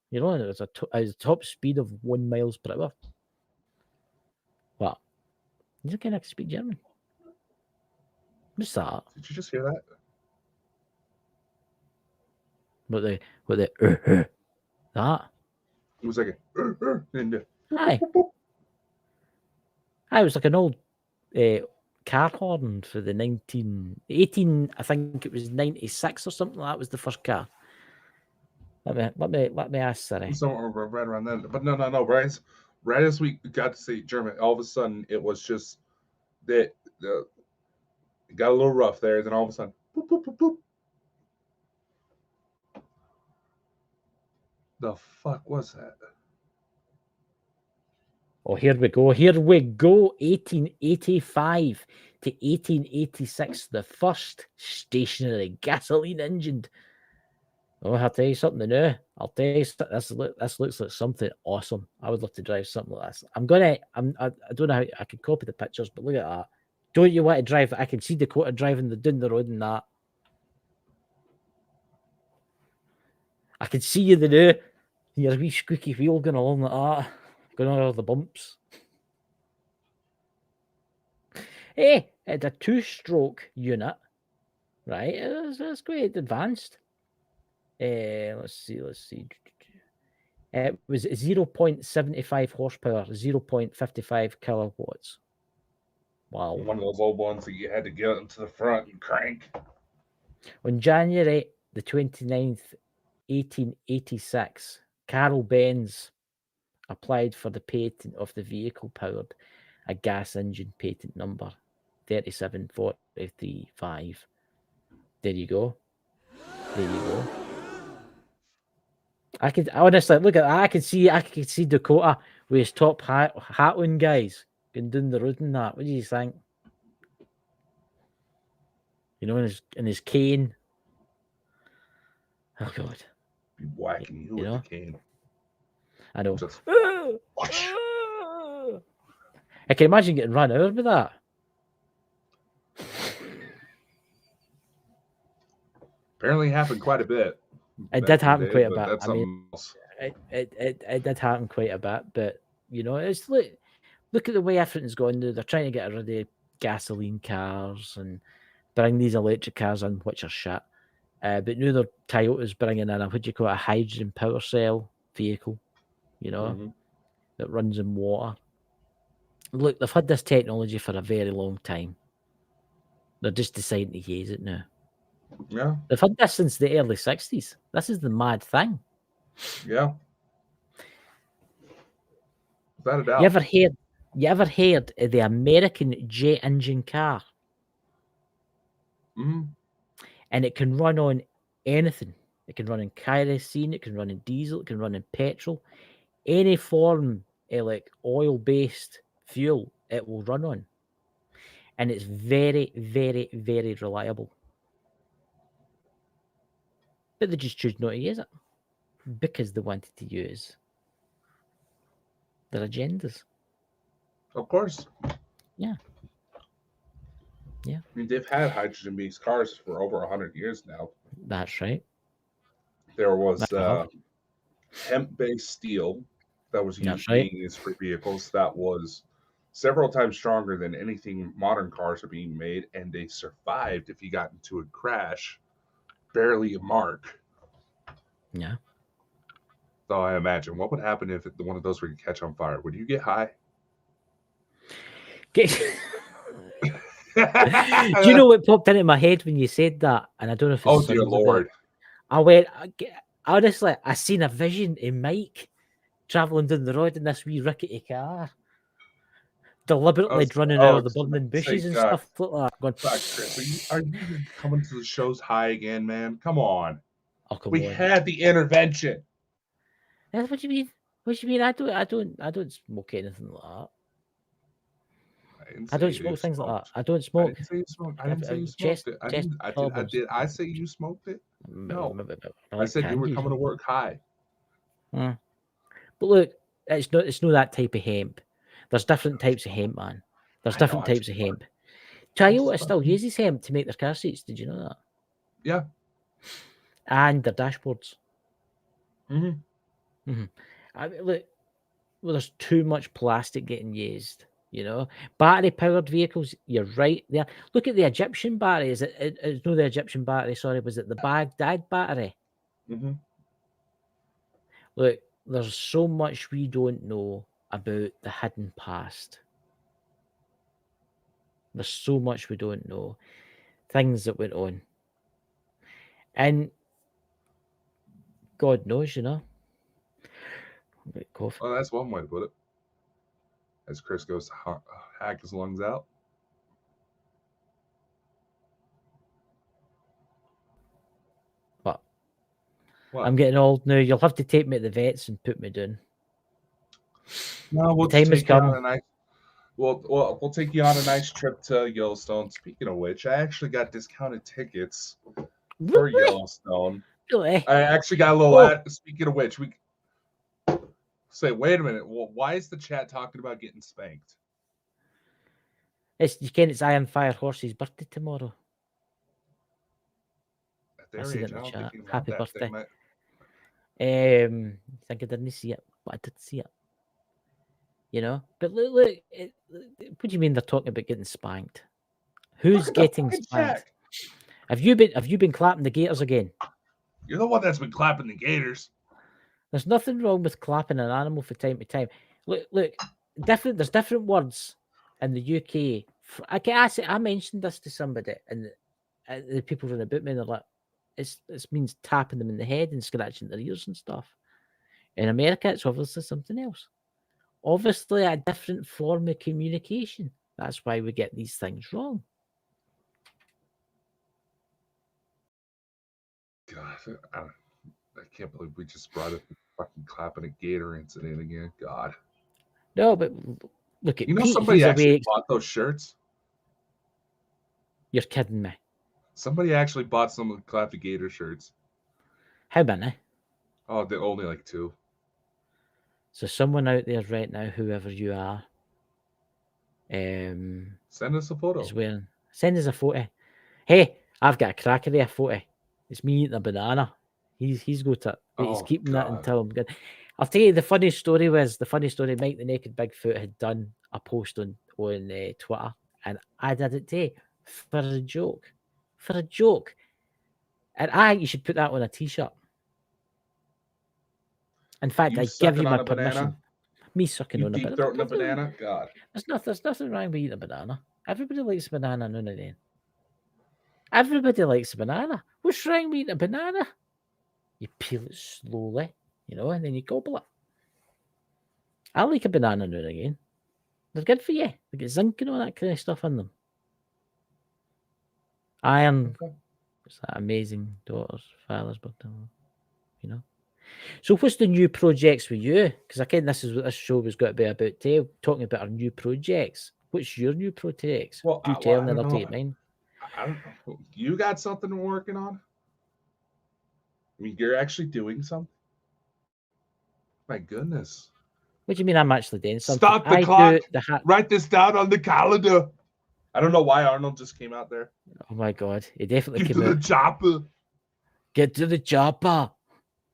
You know, and it was a top speed of 1 miles per hour. What? You can actually speak German. What's that? Did you just hear that? What the that? It was like a and Aye. It was like an old car horn for the 18, I think it was 96 or something. That was the first car. Let me ask, sorry. somewhere right around then. But no. Right as we got to say German, all of a sudden it was just that it got a little rough there. Then all of a sudden, boop, boop, boop, boop. The fuck was that? Oh, here we go. Here we go. 1885 to 1886, the first stationary gasoline engine. Oh, I'll tell you something now. I'll tell you, this looks like something awesome. I would love to drive something like this. I don't know how I could copy the pictures, but look at that. Don't you want to drive? I can see Dakota driving down the road and that. I can see you there. Your wee squeaky wheel going along like that, going on all the bumps. Hey, it's a 2-stroke unit, right? It's quite advanced. Let's see. It was 0.75 horsepower, 0.55 kilowatts. Wow. One of those old ones that you had to get into the front and crank. On January the 29th, 1886, Carol Benz applied for the patent of the vehicle powered a gas engine, patent number 37435. There you go. I could honestly look at that. I could see Dakota with his top hat on, guys, going down the road and that. What do you think? You know, in his cane. Oh God. Be whacking you with know? the cane. I know. Just I can imagine getting run over with that. Apparently happened quite a bit. It did happen quite a bit. That's something else. It did happen quite a bit, but you know, it's look at the way everything's going. They're trying to get rid of gasoline cars and bring these electric cars in, which are shit. But now the Toyota's bringing in a hydrogen power cell vehicle, you know, that runs in water. Look, they've had this technology for a very long time. They're just deciding to use it now. Yeah. They've had this since the early 60s. This is the mad thing. Yeah. Without a doubt. You ever heard of the American jet engine car? Mm-hmm. And it can run on anything. It can run on kerosene, it can run on diesel, it can run on petrol. Any form of like oil-based fuel, it will run on. And it's very, very, very reliable. But they just choose not to use it because they wanted to use their agendas. Of course. Yeah. I mean, they've had hydrogen-based cars for over 100 years now. That's right. There was hemp-based steel that was being used for vehicles that was several times stronger than anything modern cars are being made, and they survived if you got into a crash, barely a mark. Yeah. So I imagine, what would happen if one of those were to catch on fire? Would you get high? Do you know what popped into my head when you said that? And I don't know if it's dear Lord. I went, honestly, I seen a vision in Mike traveling down the road in this wee rickety car. deliberately running out of the burning bushes and God, stuff like that. Going, God, Chris, are you coming to the show's high again, man? Come on. oh, come We on. had the intervention. What do you mean? What do you mean? I don't smoke anything like that. I don't smoke things like that. I don't I smoke. didn't say you smoked. I didn't say you Chest, smoked it. I chest didn't. I did. I problems. did. I say you smoked it? No. I I like said you were candies. coming to work high. But look, it's not that type of hemp. There's different types of hemp, man. There's different types of hemp. Toyota still uses hemp to make their car seats. Did you know that? Yeah. And their dashboards. Mm-hmm. I mean, look, well, there's too much plastic getting used. You know, battery-powered vehicles. You're right there. Look at the Egyptian battery. It's not the Egyptian battery. Sorry, was it the Baghdad battery? Mm-hmm. Look, there's so much we don't know about the hidden past. There's so much we don't know. Things that went on. And God knows, you know. Cough. Well, that's one way to put it. As Chris goes to hack his lungs out. But What? I'm getting old now. You'll have to take me to the vets and put me down. No, we'll The time has come. We'll take you on a nice trip to Yellowstone. Speaking of which, I actually got discounted tickets for Yellowstone. Really? I actually got a little ad. Speaking of which, we say, wait a minute. Well, why is the chat talking about getting spanked? It's Iron Fire Horse's birthday tomorrow. At their I see age, that in the I don't chat. think you want Happy that birthday. thing. I think I didn't see it, but I did see it. You know, but look, what do you mean they're talking about getting spanked? Who's getting spanked? Have you been clapping the gators again? You're the one that's been clapping the gators. There's nothing wrong with clapping an animal from time to time. Look, there's different words in the UK. I mentioned this to somebody, and the people run about me, and they're like, it means tapping them in the head and scratching their ears and stuff. In America, it's obviously something else. Obviously, a different form of communication. That's why we get these things wrong. God, I can't believe we just brought up the fucking clapping a gator incident again. God. No, but look at Pete. Somebody actually bought those shirts. You're kidding me. Somebody actually bought some of the Clap the Gator shirts. How many? Oh, they're only like 2. So someone out there right now, whoever you are, send us a photo. Send us a photo. Hey, I've got a cracker there, photo. It's me eating a banana. He's got it. He's keeping that until I'm good. I'll tell you the funny story. Mike the Naked Bigfoot had done a post on Twitter, and I did it too for a joke. And I think you should put that on a t-shirt. In fact, I give you my permission. Me sucking on a banana. Deep throating a banana? God. There's nothing wrong with eating a banana. Everybody likes a banana now and then. Everybody likes a banana. What's wrong with eating a banana? You peel it slowly, you know, and then you gobble it. I like a banana now and again. They're good for you. They get zinc and all that kind of stuff in them. Iron. It's that amazing daughter's father's birthday, you know. So what's the new projects with you? Because again, this is what this show was going to be about today, talking about our new projects. What's your new projects? Well, do tell me, I'll take mine. I don't know. You got something we're working on? I mean, you're actually doing something? My goodness. What do you mean I'm actually doing something? Stop the clock. Write this down on the calendar. I don't know why Arnold just came out there. Oh my God. He definitely came out. Get to the chopper. Get to the chopper.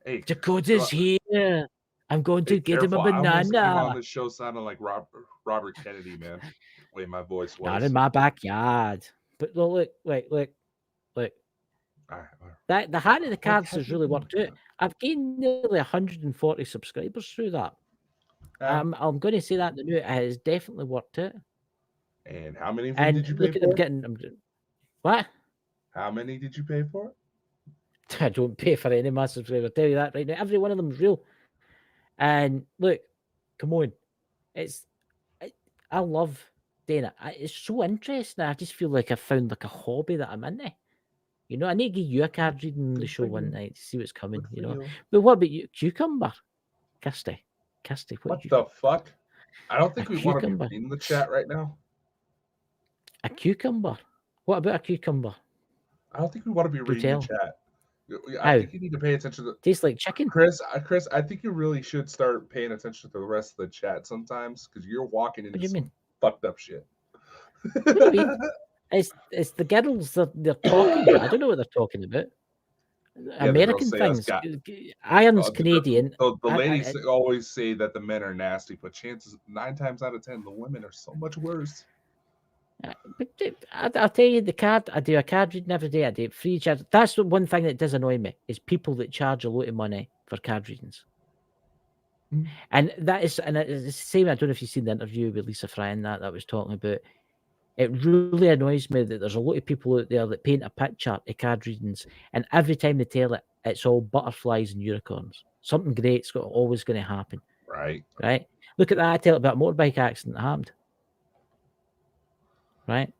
Hey, Dakota's here. I'm going to get him a banana. I almost came on the show sounding like Robert Kennedy, man. The way my voice was. Not in my backyard. But look. That the Hat of the Cards has really worked out. I've gained nearly 140 subscribers through that. I'm going to say that the new it has definitely worked out. And how many of them did you pay for? What? How many did you pay for? I don't pay for any of my subscribers. I'll tell you that right now. Every one of them is real. And look, come on. I love doing it. It's so interesting. I just feel like I found like a hobby that I'm into. You know, I need to give you a card reading on the Good show for one you. night to see what's coming. Good You for know, you. but what about you, cucumber? Kirsty, what What did you the fuck? I don't a think we want to be cucumber? reading the chat right now. A cucumber? What about a cucumber? I don't think we want to be Do reading the tell. chat. I How? think you need to pay attention to Tastes like chicken. Chris. I think you really should start paying attention to the rest of the chat sometimes because you're walking What into do you mean? some fucked up shit. What do you mean? It's the girls that they're talking, but I don't know what they're talking about. Yeah, the girls American say us things. got Iron's Canadian. the ladies I always say that the men are nasty, but chances 9 times out of 10 the women are so much worse. I'll tell you the card. I do a card reading every day. I do free charge. That's the one thing that does annoy me is people that charge a lot of money for card readings. And it's the same. I don't know if you've seen the interview with Lisa Fry and that was talking about. It really annoys me that there's a lot of people out there that paint a picture of card readings, and every time they tell it, it's all butterflies and unicorns. Something great's always going to happen. Right. Right? Look at that. I tell about a motorbike accident that happened. Right?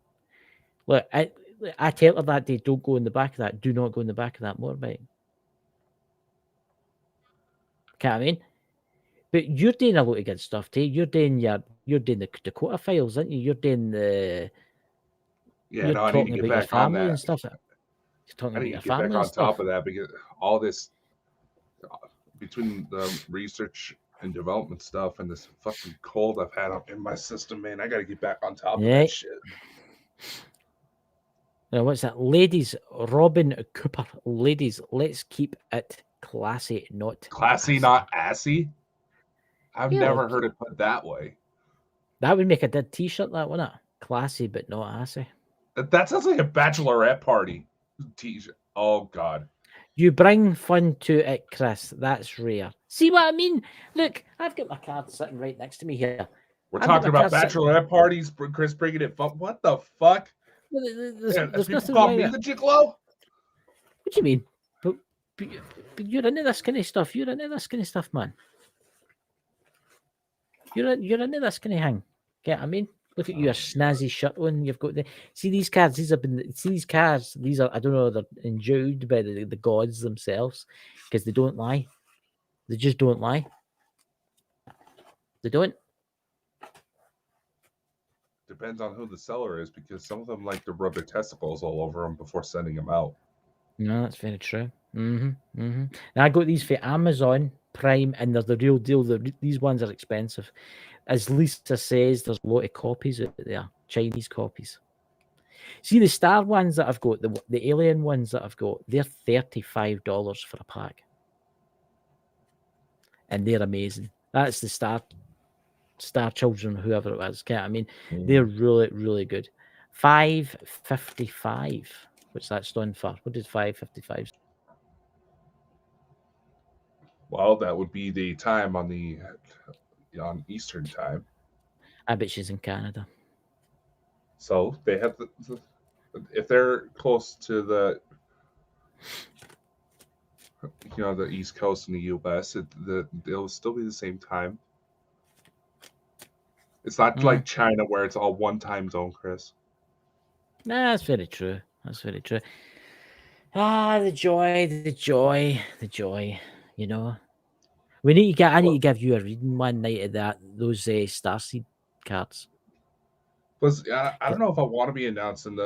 Look, I tell her that day, don't go in the back of that. Do not go in the back of that motorbike. Okay, I mean? But you're doing a lot of good stuff, too. You're doing the Dakota files, aren't you? You're doing the Yeah, you're no, I need to talking get about your back on family and that. stuff. You're talking I about need to your get back family and on top stuff. of that because all this between the research and development stuff and this fucking cold I've had up in my system, man, I got to get back on top of that Right? shit. Now, what's that? Ladies, Robin Cooper. Ladies, let's keep it classy, not Classy, assy. not assy. I've Yeah, never heard it put that way. that would make a dead t-shirt, that wouldn't it? Classy, but not assy. That sounds like a bachelorette party t-shirt. Oh god. You bring fun to it, Chris. That's rare. See what I mean? Look, I've got my card sitting right next to me here. We're I've got talking my about card sitting. bachelorette parties. Chris bringing it fun. What the fuck? And There's people nothing call wrong me with the it. gigolo? What do you mean? But, but you're into this kind of stuff. You're into this kind of stuff, man. You're into this kind of thing. Get what I mean? Look at your snazzy shirt on. You've got see these cards. These have been see these cards. These are I don't know. They're enjoyed by the gods themselves because they don't lie. They just don't lie. They don't. Depends on who the seller is because some of them like to rub their testicles all over them before sending them out. No, that's very true. And I got these for Amazon Prime, and they're the real deal. These ones are expensive. As Lisa says, there's a lot of copies out there, Chinese copies. See the Star ones that I've got, the Alien ones that I've got, they're $35 for a pack, and they're amazing. That's the Star Children, whoever it was. I mean, they're really, really good. $5.55. What's that stand for? What did $5.55? Well, that would be the time on Eastern time. I bet she's in Canada. So they have if they're close to the the East Coast in the U.S., it'll still be the same time. It's not like China where it's all one time zone, Chris. Nah, that's very true. That's very true. Ah, the joy, the joy, the joy. You know, we need to get. I need to give you a reading one night of those Starseed cards. Plus, I don't know if I want to be announcing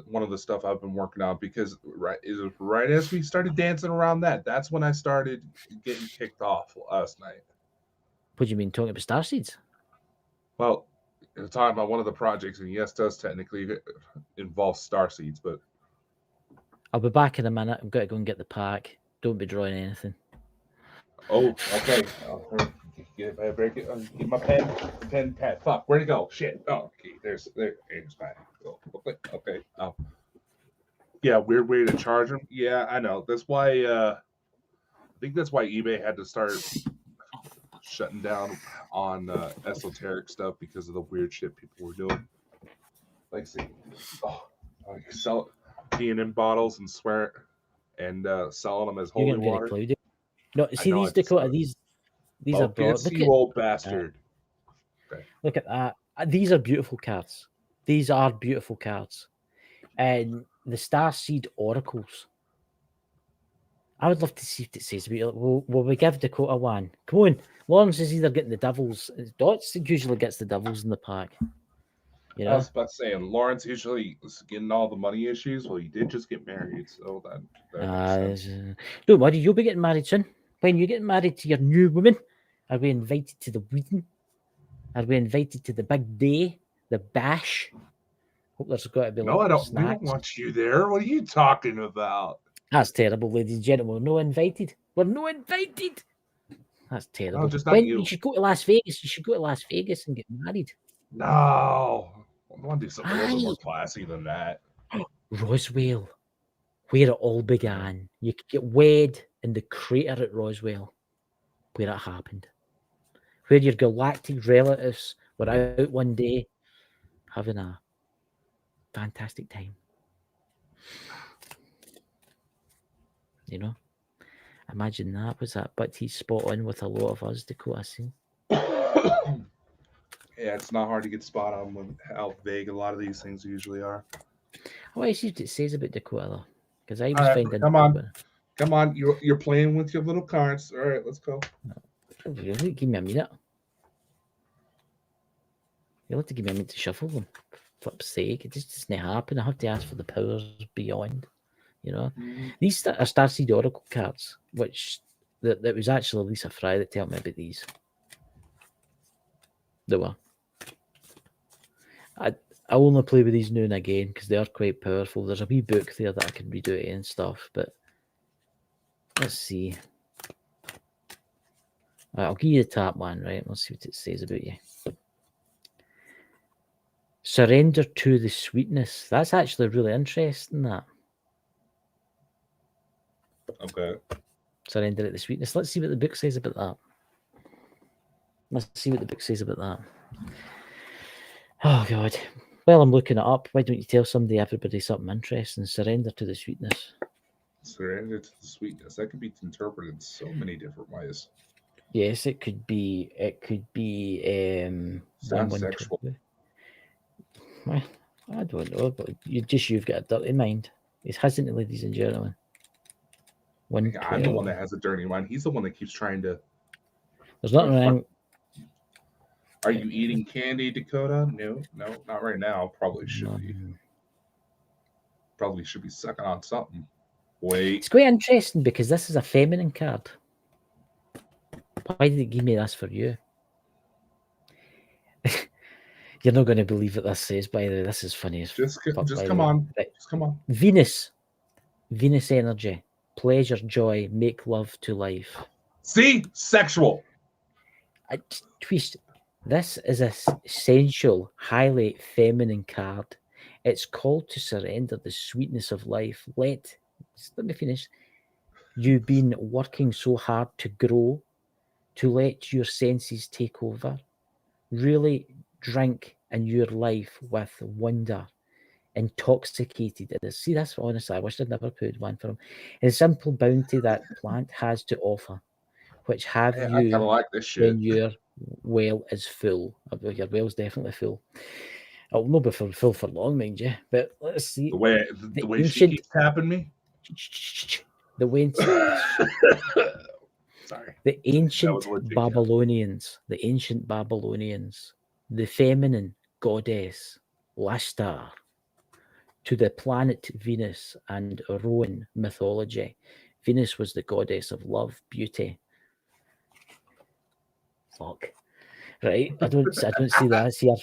one of the stuff I've been working on because right as we started dancing around that's when I started getting kicked off last night. What do you mean talking about Starseeds? Well, it's talking about one of the projects, and yes, does technically involve starseeds, but I'll be back in a minute. I've got to go and get the pack. Don't be drawing anything. oh, okay. Get my pen, pad. Fuck, where'd it go? Shit. Oh, okay. There's mine. Okay. Yeah, weird way to charge them. Yeah, I know. That's why. I think that's why eBay had to start shutting down on esoteric stuff because of the weird shit people were doing. Like, sell peeing in bottles and selling them as holy You're getting water. very cloudy. No, see these Dakota. These are broad. Focus, Look you at old bastard. Okay. Look at that. These are beautiful cards. These are beautiful cards. And the Starseed Oracles. I would love to see what it says. Will we give Dakota one? Come on. Lawrence is either getting the Devils. Dots usually gets the Devils in the pack. You I know? was about to say, and Lawrence usually is getting all the money issues. Well, he did just get married, so that makes sense. Don't worry, you'll be getting married soon. When you get married to your new woman, are we invited to the wedding? Are we invited to the big day, the bash? Hope there's got to be No, like I don't. We don't snacks. want you there. What are you talking about? That's terrible, ladies and gentlemen. We're no invited. We're no invited. That's No, terrible. just not When you you. should go to Las Vegas, you should go to Las Vegas and get married. No, I want to do something a little bit Aye. more classy than that. Roswell, where it all began. You could get wed in the crater at Roswell, where it happened. Where your galactic relatives were out one day having a fantastic time. You know? Imagine that. Was that? But he's spot on with a lot of us, Dakota. See? Yeah, it's not hard to get spot on with how vague a lot of these things usually are. I want to see what it says about Dakota, though. Because I All was right, finding. come on. You're playing with your little cards. All right, let's go. Really? Give me a minute. You'll have to give me a minute to shuffle them. For flip's sake, it just doesn't happen. I have to ask for the powers beyond. You know, these are Starseed Oracle cards, which that was actually Lisa Fry that told me about these. They were. I only play with these now and again because they are quite powerful. There's a wee book there that I can read out and stuff, but let's see. Right, I'll give you the top one, right? Let's see what it says about you. Surrender to the sweetness. That's actually really interesting, that. Okay. Surrender at the sweetness. Let's see what the book says about that. Let's see what the book says about that. Oh, God. Well, I'm looking it up. Why don't you tell everybody something interesting? Surrender to the sweetness. Surrender to the sweetness. That could be interpreted so many different ways. Yes, it could be. Sounds sexual. Well, I don't know, but you've got a dirty mind. It hasn't, ladies and gentlemen. I'm the one that has a dirty mind. He's the one that keeps trying to. There's nothing wrong. Are you eating candy, Dakota? No, not right now. Probably should be. Probably should be sucking on something. Wait. It's quite interesting because this is a feminine card. Why did it give me this for you? You're not going to believe what this says, by the way. This is funny as just fuck. Just come on. Right. Just come on. Venus energy. Pleasure, joy, make love to life. See? Sexual. I twist. This is a sensual, highly feminine card. It's called to surrender the sweetness of life. Let me finish. You've been working so hard to grow, to let your senses take over. Really drink in your life with wonder. Intoxicated in this. See, that's honestly, I wish I'd never put one for him. The simple bounty that plant has to offer, which have I you kind of like this shit. when your well is full. Your well's definitely full. It'll not be full for long, mind you. But let's see. The way she keeps tapping me. The way. Sorry. The ancient Babylonians, the feminine goddess Lastar, to the planet Venus and Roman mythology. Venus was the goddess of love, beauty. Fuck. Right? I don't see that here,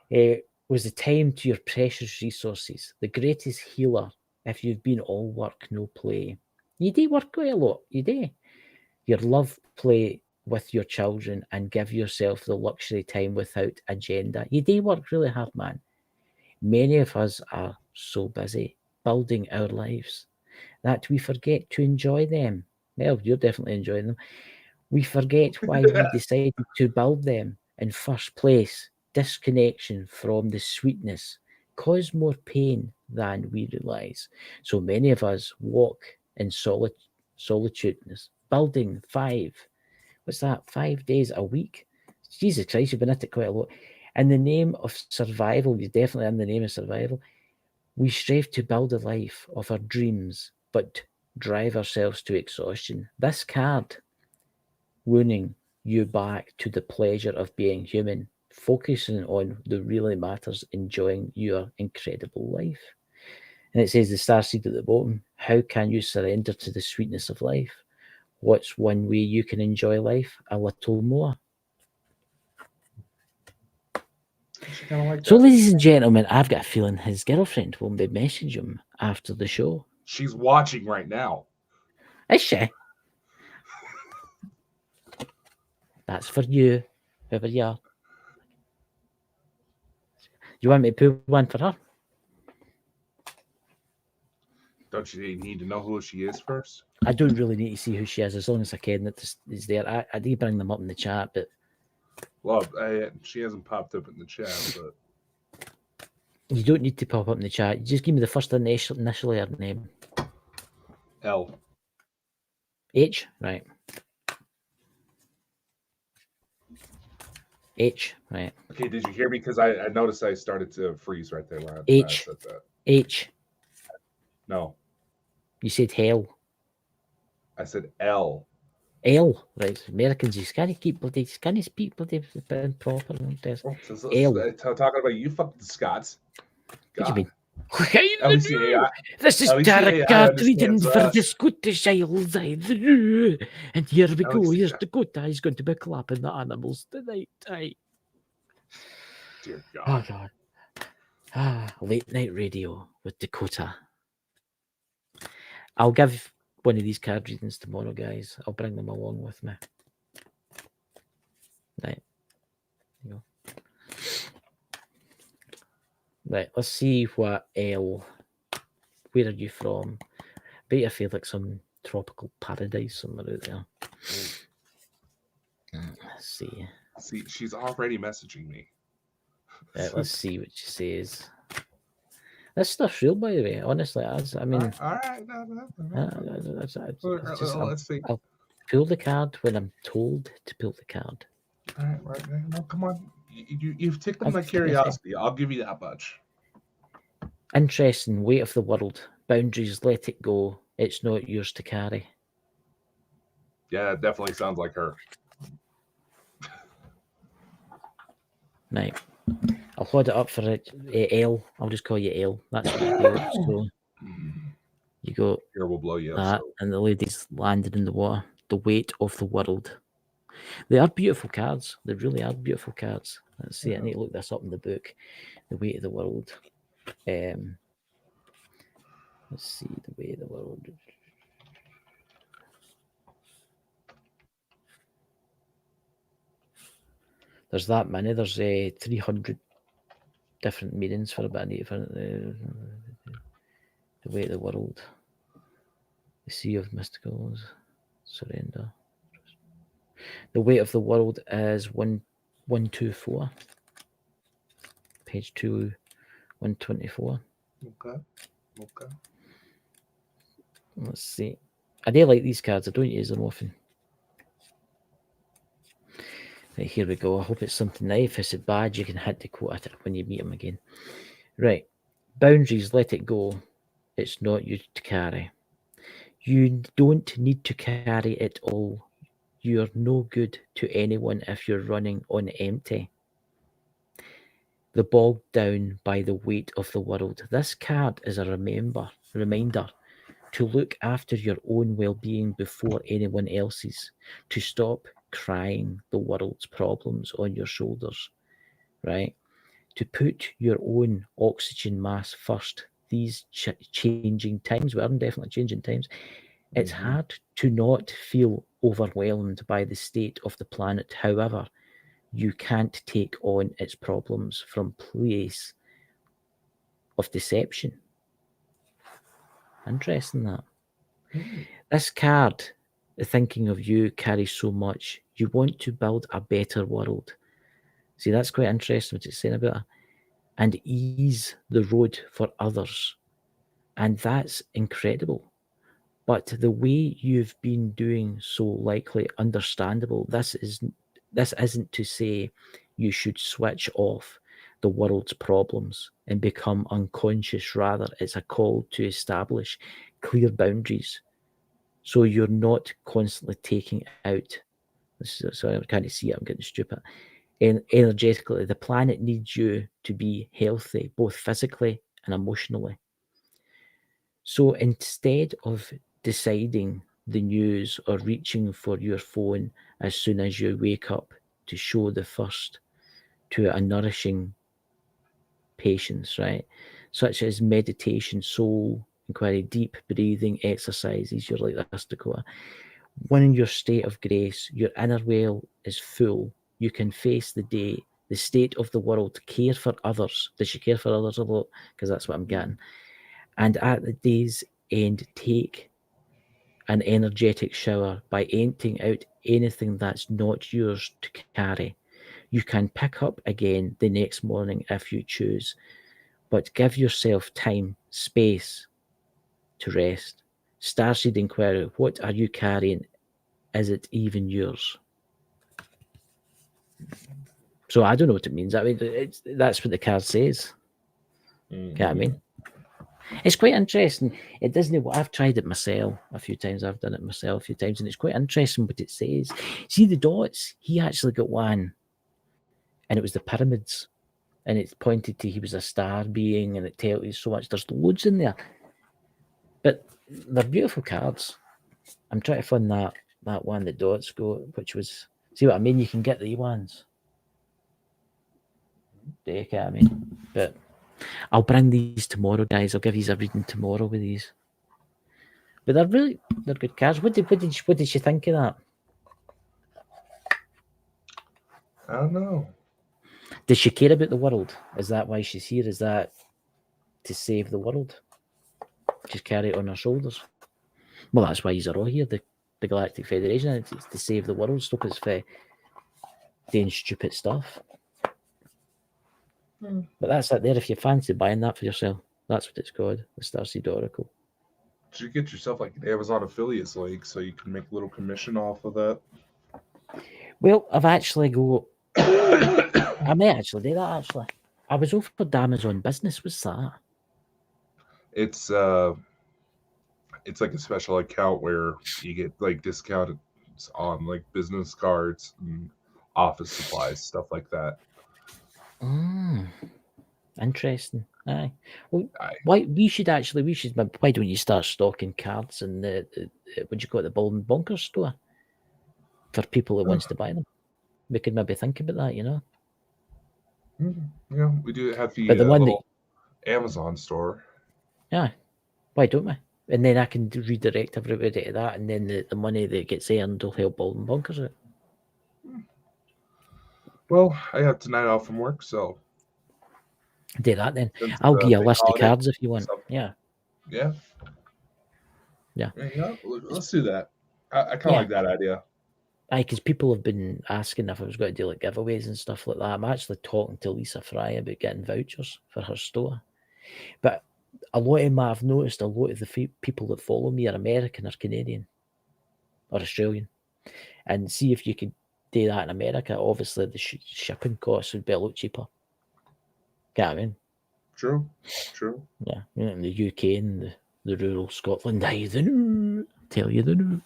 right? Was the time to your precious resources, the greatest healer if you've been all work, no play. You do work quite a lot, you do. Your love play with your children and give yourself the luxury time without agenda. You do work really hard, man. Many of us are so busy building our lives that we forget to enjoy them. Well, you're definitely enjoying them. We forget why we decided to build them in first place. Disconnection from the sweetness cause more pain than we realize. So many of us walk in solitudeness, building 5 days a week Jesus Christ, you've been at it quite a lot. In the name of survival, you're definitely in the name of survival. We strive to build a life of our dreams, but drive ourselves to exhaustion. This card, wounding you back to the pleasure of being human, focusing on the really matters, enjoying your incredible life. And it says the starseed at the bottom, how can you surrender to the sweetness of life? What's one way you can enjoy life a little more? She kind of like So, that. ladies and gentlemen, I've got a feeling his girlfriend will message him after the show. She's watching right now. Is she? That's for you, whoever you are. You want me to put one for her? Don't you need to know who she is first? I don't really need to see who she is as long as I can that is there. I did bring them up in the chat, but Well, she hasn't popped up in the chat, but you don't need to pop up in the chat. You just give me the first initial of her name. L. H, right. H, right. Okay, did you hear me? Because I noticed I started to freeze right there when I H. said that. H. No. You said hell. I said L. L, right? Americans, you can't speak bloody proper. L. Talking about you fucking Scots. What do you mean? At least the AI. This is at least the Derek AI Card reading understands for us. the Scottish Isles. And here we go. least- Here's Dakota. He's going to be clapping the animals tonight. Aye. Dear Oh, God. God. Late night radio with Dakota. I'll give one of these card readings tomorrow, guys. I'll bring them along with me. Right. There you go. Right, let's see what L. Where are you from? Bet you feel like some tropical paradise somewhere out there. Let's see. See, she's already messaging me. Right, let's see what she says. This stuff's real, by the way. Honestly, I mean, all right. Let's see. I'll pull the card when I'm told to pull the card. All right. No, come on. You've tickled my curiosity. I'll give you that much. Interesting. Weight of the world. Boundaries. Let it go. It's not yours to carry. Yeah, it definitely sounds like her. Right. I'll hold it up for it. L. I'll just call you L. That's what you do. So you go. Here will blow you up. That, and the lady's landed in the water. The weight of the world. They are beautiful cards. They really are beautiful cards. Let's see. I need to look this up in the book. The weight of the world. Let's see. The weight of the world. There's that many. There's 300 different meanings for about the weight of the world. The sea of mysticals. Surrender. The weight of the world is 124. Page 124. Okay. Let's see. I do like these cards. I don't use them often. Right, here we go. I hope it's something nice. If it's bad, you can hit the quote at it when you meet him again. Right. Boundaries, let it go. It's not you to carry. You don't need to carry it all. You're no good to anyone if you're running on empty. The bogged down by the weight of the world. This card is a reminder to look after your own well-being before anyone else's, to stop crying the world's problems on your shoulders, right? To put your own oxygen mask first. These changing times, we are definitely changing times. It's hard to not feel overwhelmed by the state of the planet. However, you can't take on its problems from place of deception. Interesting that. This card, the thinking of you, carries so much. You want to build a better world. See, that's quite interesting what it's saying about it. And ease the road for others. And that's incredible. But the way you've been doing so likely understandable. This is this isn't to say you should switch off the world's problems and become unconscious. Rather, it's a call to establish clear boundaries so you're not constantly taking out. Sorry, I can't see it. I'm getting stupid. Energetically, the planet needs you to be healthy, both physically and emotionally. So instead of deciding the news or reaching for your phone as soon as you wake up to show the first to a nourishing patience, right? Such as meditation, soul inquiry, deep breathing exercises. You're like this, Dakota. When in your state of grace, your inner well is full, you can face the day, the state of the world, care for others. Does she care for others a lot? Because that's what I'm getting. And at the day's end, take an energetic shower by emptying out anything that's not yours to carry. You can pick up again the next morning if you choose, but give yourself time, space to rest. Starseed inquiry, what are you carrying? Is it even yours? So I don't know what it means. I mean, that's what the card says. Mm-hmm. You know what I mean? It's quite interesting. It doesn't. I've tried it myself a few times. I've done it myself a few times, and it's quite interesting what it says. See the dots? He actually got one, and it was the pyramids, and it pointed to he was a star being, and it tells you so much. There's loads in there, but they're beautiful cards. I'm trying to find that one the dots go, which was, see what I mean? You can get the ones. You know what I mean? But I'll bring these tomorrow, guys. I'll give you a reading tomorrow with these. But they're good cards. What did you think of that? I don't know. Does she care about the world? Is that why she's here? Is that to save the world? Just carry it on her shoulders. Well, that's why he's all here, the Galactic Federation. It's to save the world, stop us for doing stupid stuff. But that's it there. If you fancy buying that for yourself, that's what it's called, the Starseed Oracle. You get yourself like an Amazon affiliates link so you can make a little commission off of that. Well, I've actually got. I may actually do that. Actually, I was offered Amazon Business. What's that? It's like a special account where you get like discounted on like business cards and office supplies, stuff like that. Interesting. Aye. Well, why don't you start stocking cards in the what do you call it, the Bonkers store for people that wants to buy them? We could maybe think about that, you know. Yeah, we do have the, But the one little Amazon store. Yeah, why don't we? And then I can redirect everybody to that, and then the money that gets earned will help Bolton Bonkers out. Well, I have tonight off from work, so do that then. I'll give you a list of cards if you want. Yeah. Yeah. Let's do that. I kind of like that idea. Aye, because people have been asking if I was going to do like giveaways and stuff like that. I'm actually talking to Lisa Fry about getting vouchers for her store. But a lot of them, I've noticed a lot of the people that follow me are American or Canadian or Australian. And see if you could do that in America. Obviously, the shipping costs would be a lot cheaper. Get what I mean? True. Yeah, in the UK and the rural Scotland, tell you the new.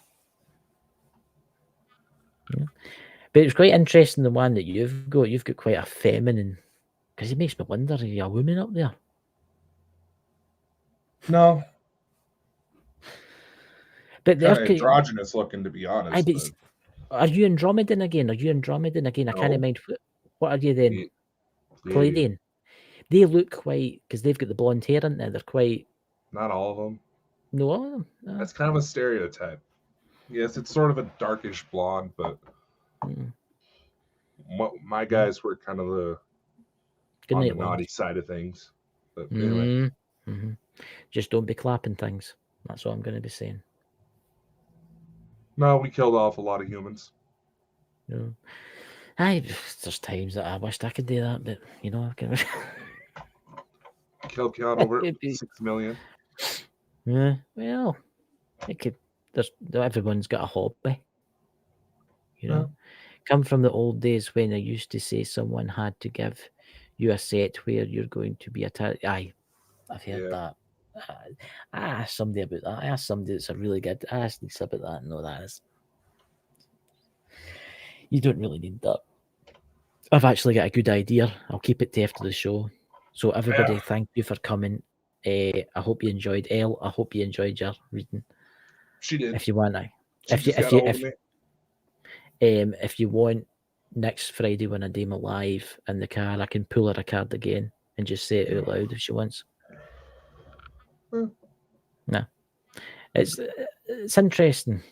Yeah. But it's quite interesting, the one that you've got. You've got quite a feminine, because it makes me wonder, are you a woman up there? No. But they're androgynous looking, to be honest. Are you Andromedan again? I can't mind. What are you then? Pleiadian. They look quite, because they've got the blonde hair, aren't they? They're quite. Not all of them. No, all of them. That's kind of a stereotype. Yes, it's sort of a darkish blonde, but my guys were kind of the naughty side of things. But anyway. Just don't be clapping things. That's all I'm going to be saying. No, we killed off a lot of humans. No. There's times that I wished I could do that, but you know, kill count over 6 million. Yeah, well, it could. Everyone's got a hobby, you know. come from the old days when I used to say someone had to give you a set where you're going to be attacked. Aye, I've heard Yeah. that. I asked somebody about that. I asked somebody that's a really good. I asked Lisa about that. No, that is. You don't really need that. I've actually got a good idea. I'll keep it to after the show. So everybody, Yeah, thank you for coming. I hope you enjoyed. Elle, I hope you enjoyed your reading. she did. If you want, She if you just got a hold of me. if you want next Friday when I do my live in the car, I can pull her a card again and just say it out loud if she wants. No, it's interesting.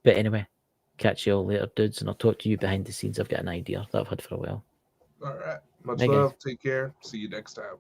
But anyway, catch you all later, dudes, and I'll talk to you behind the scenes. I've got an idea that I've had for a while. All right. Much Hey, guys. love. Take care. See you next time.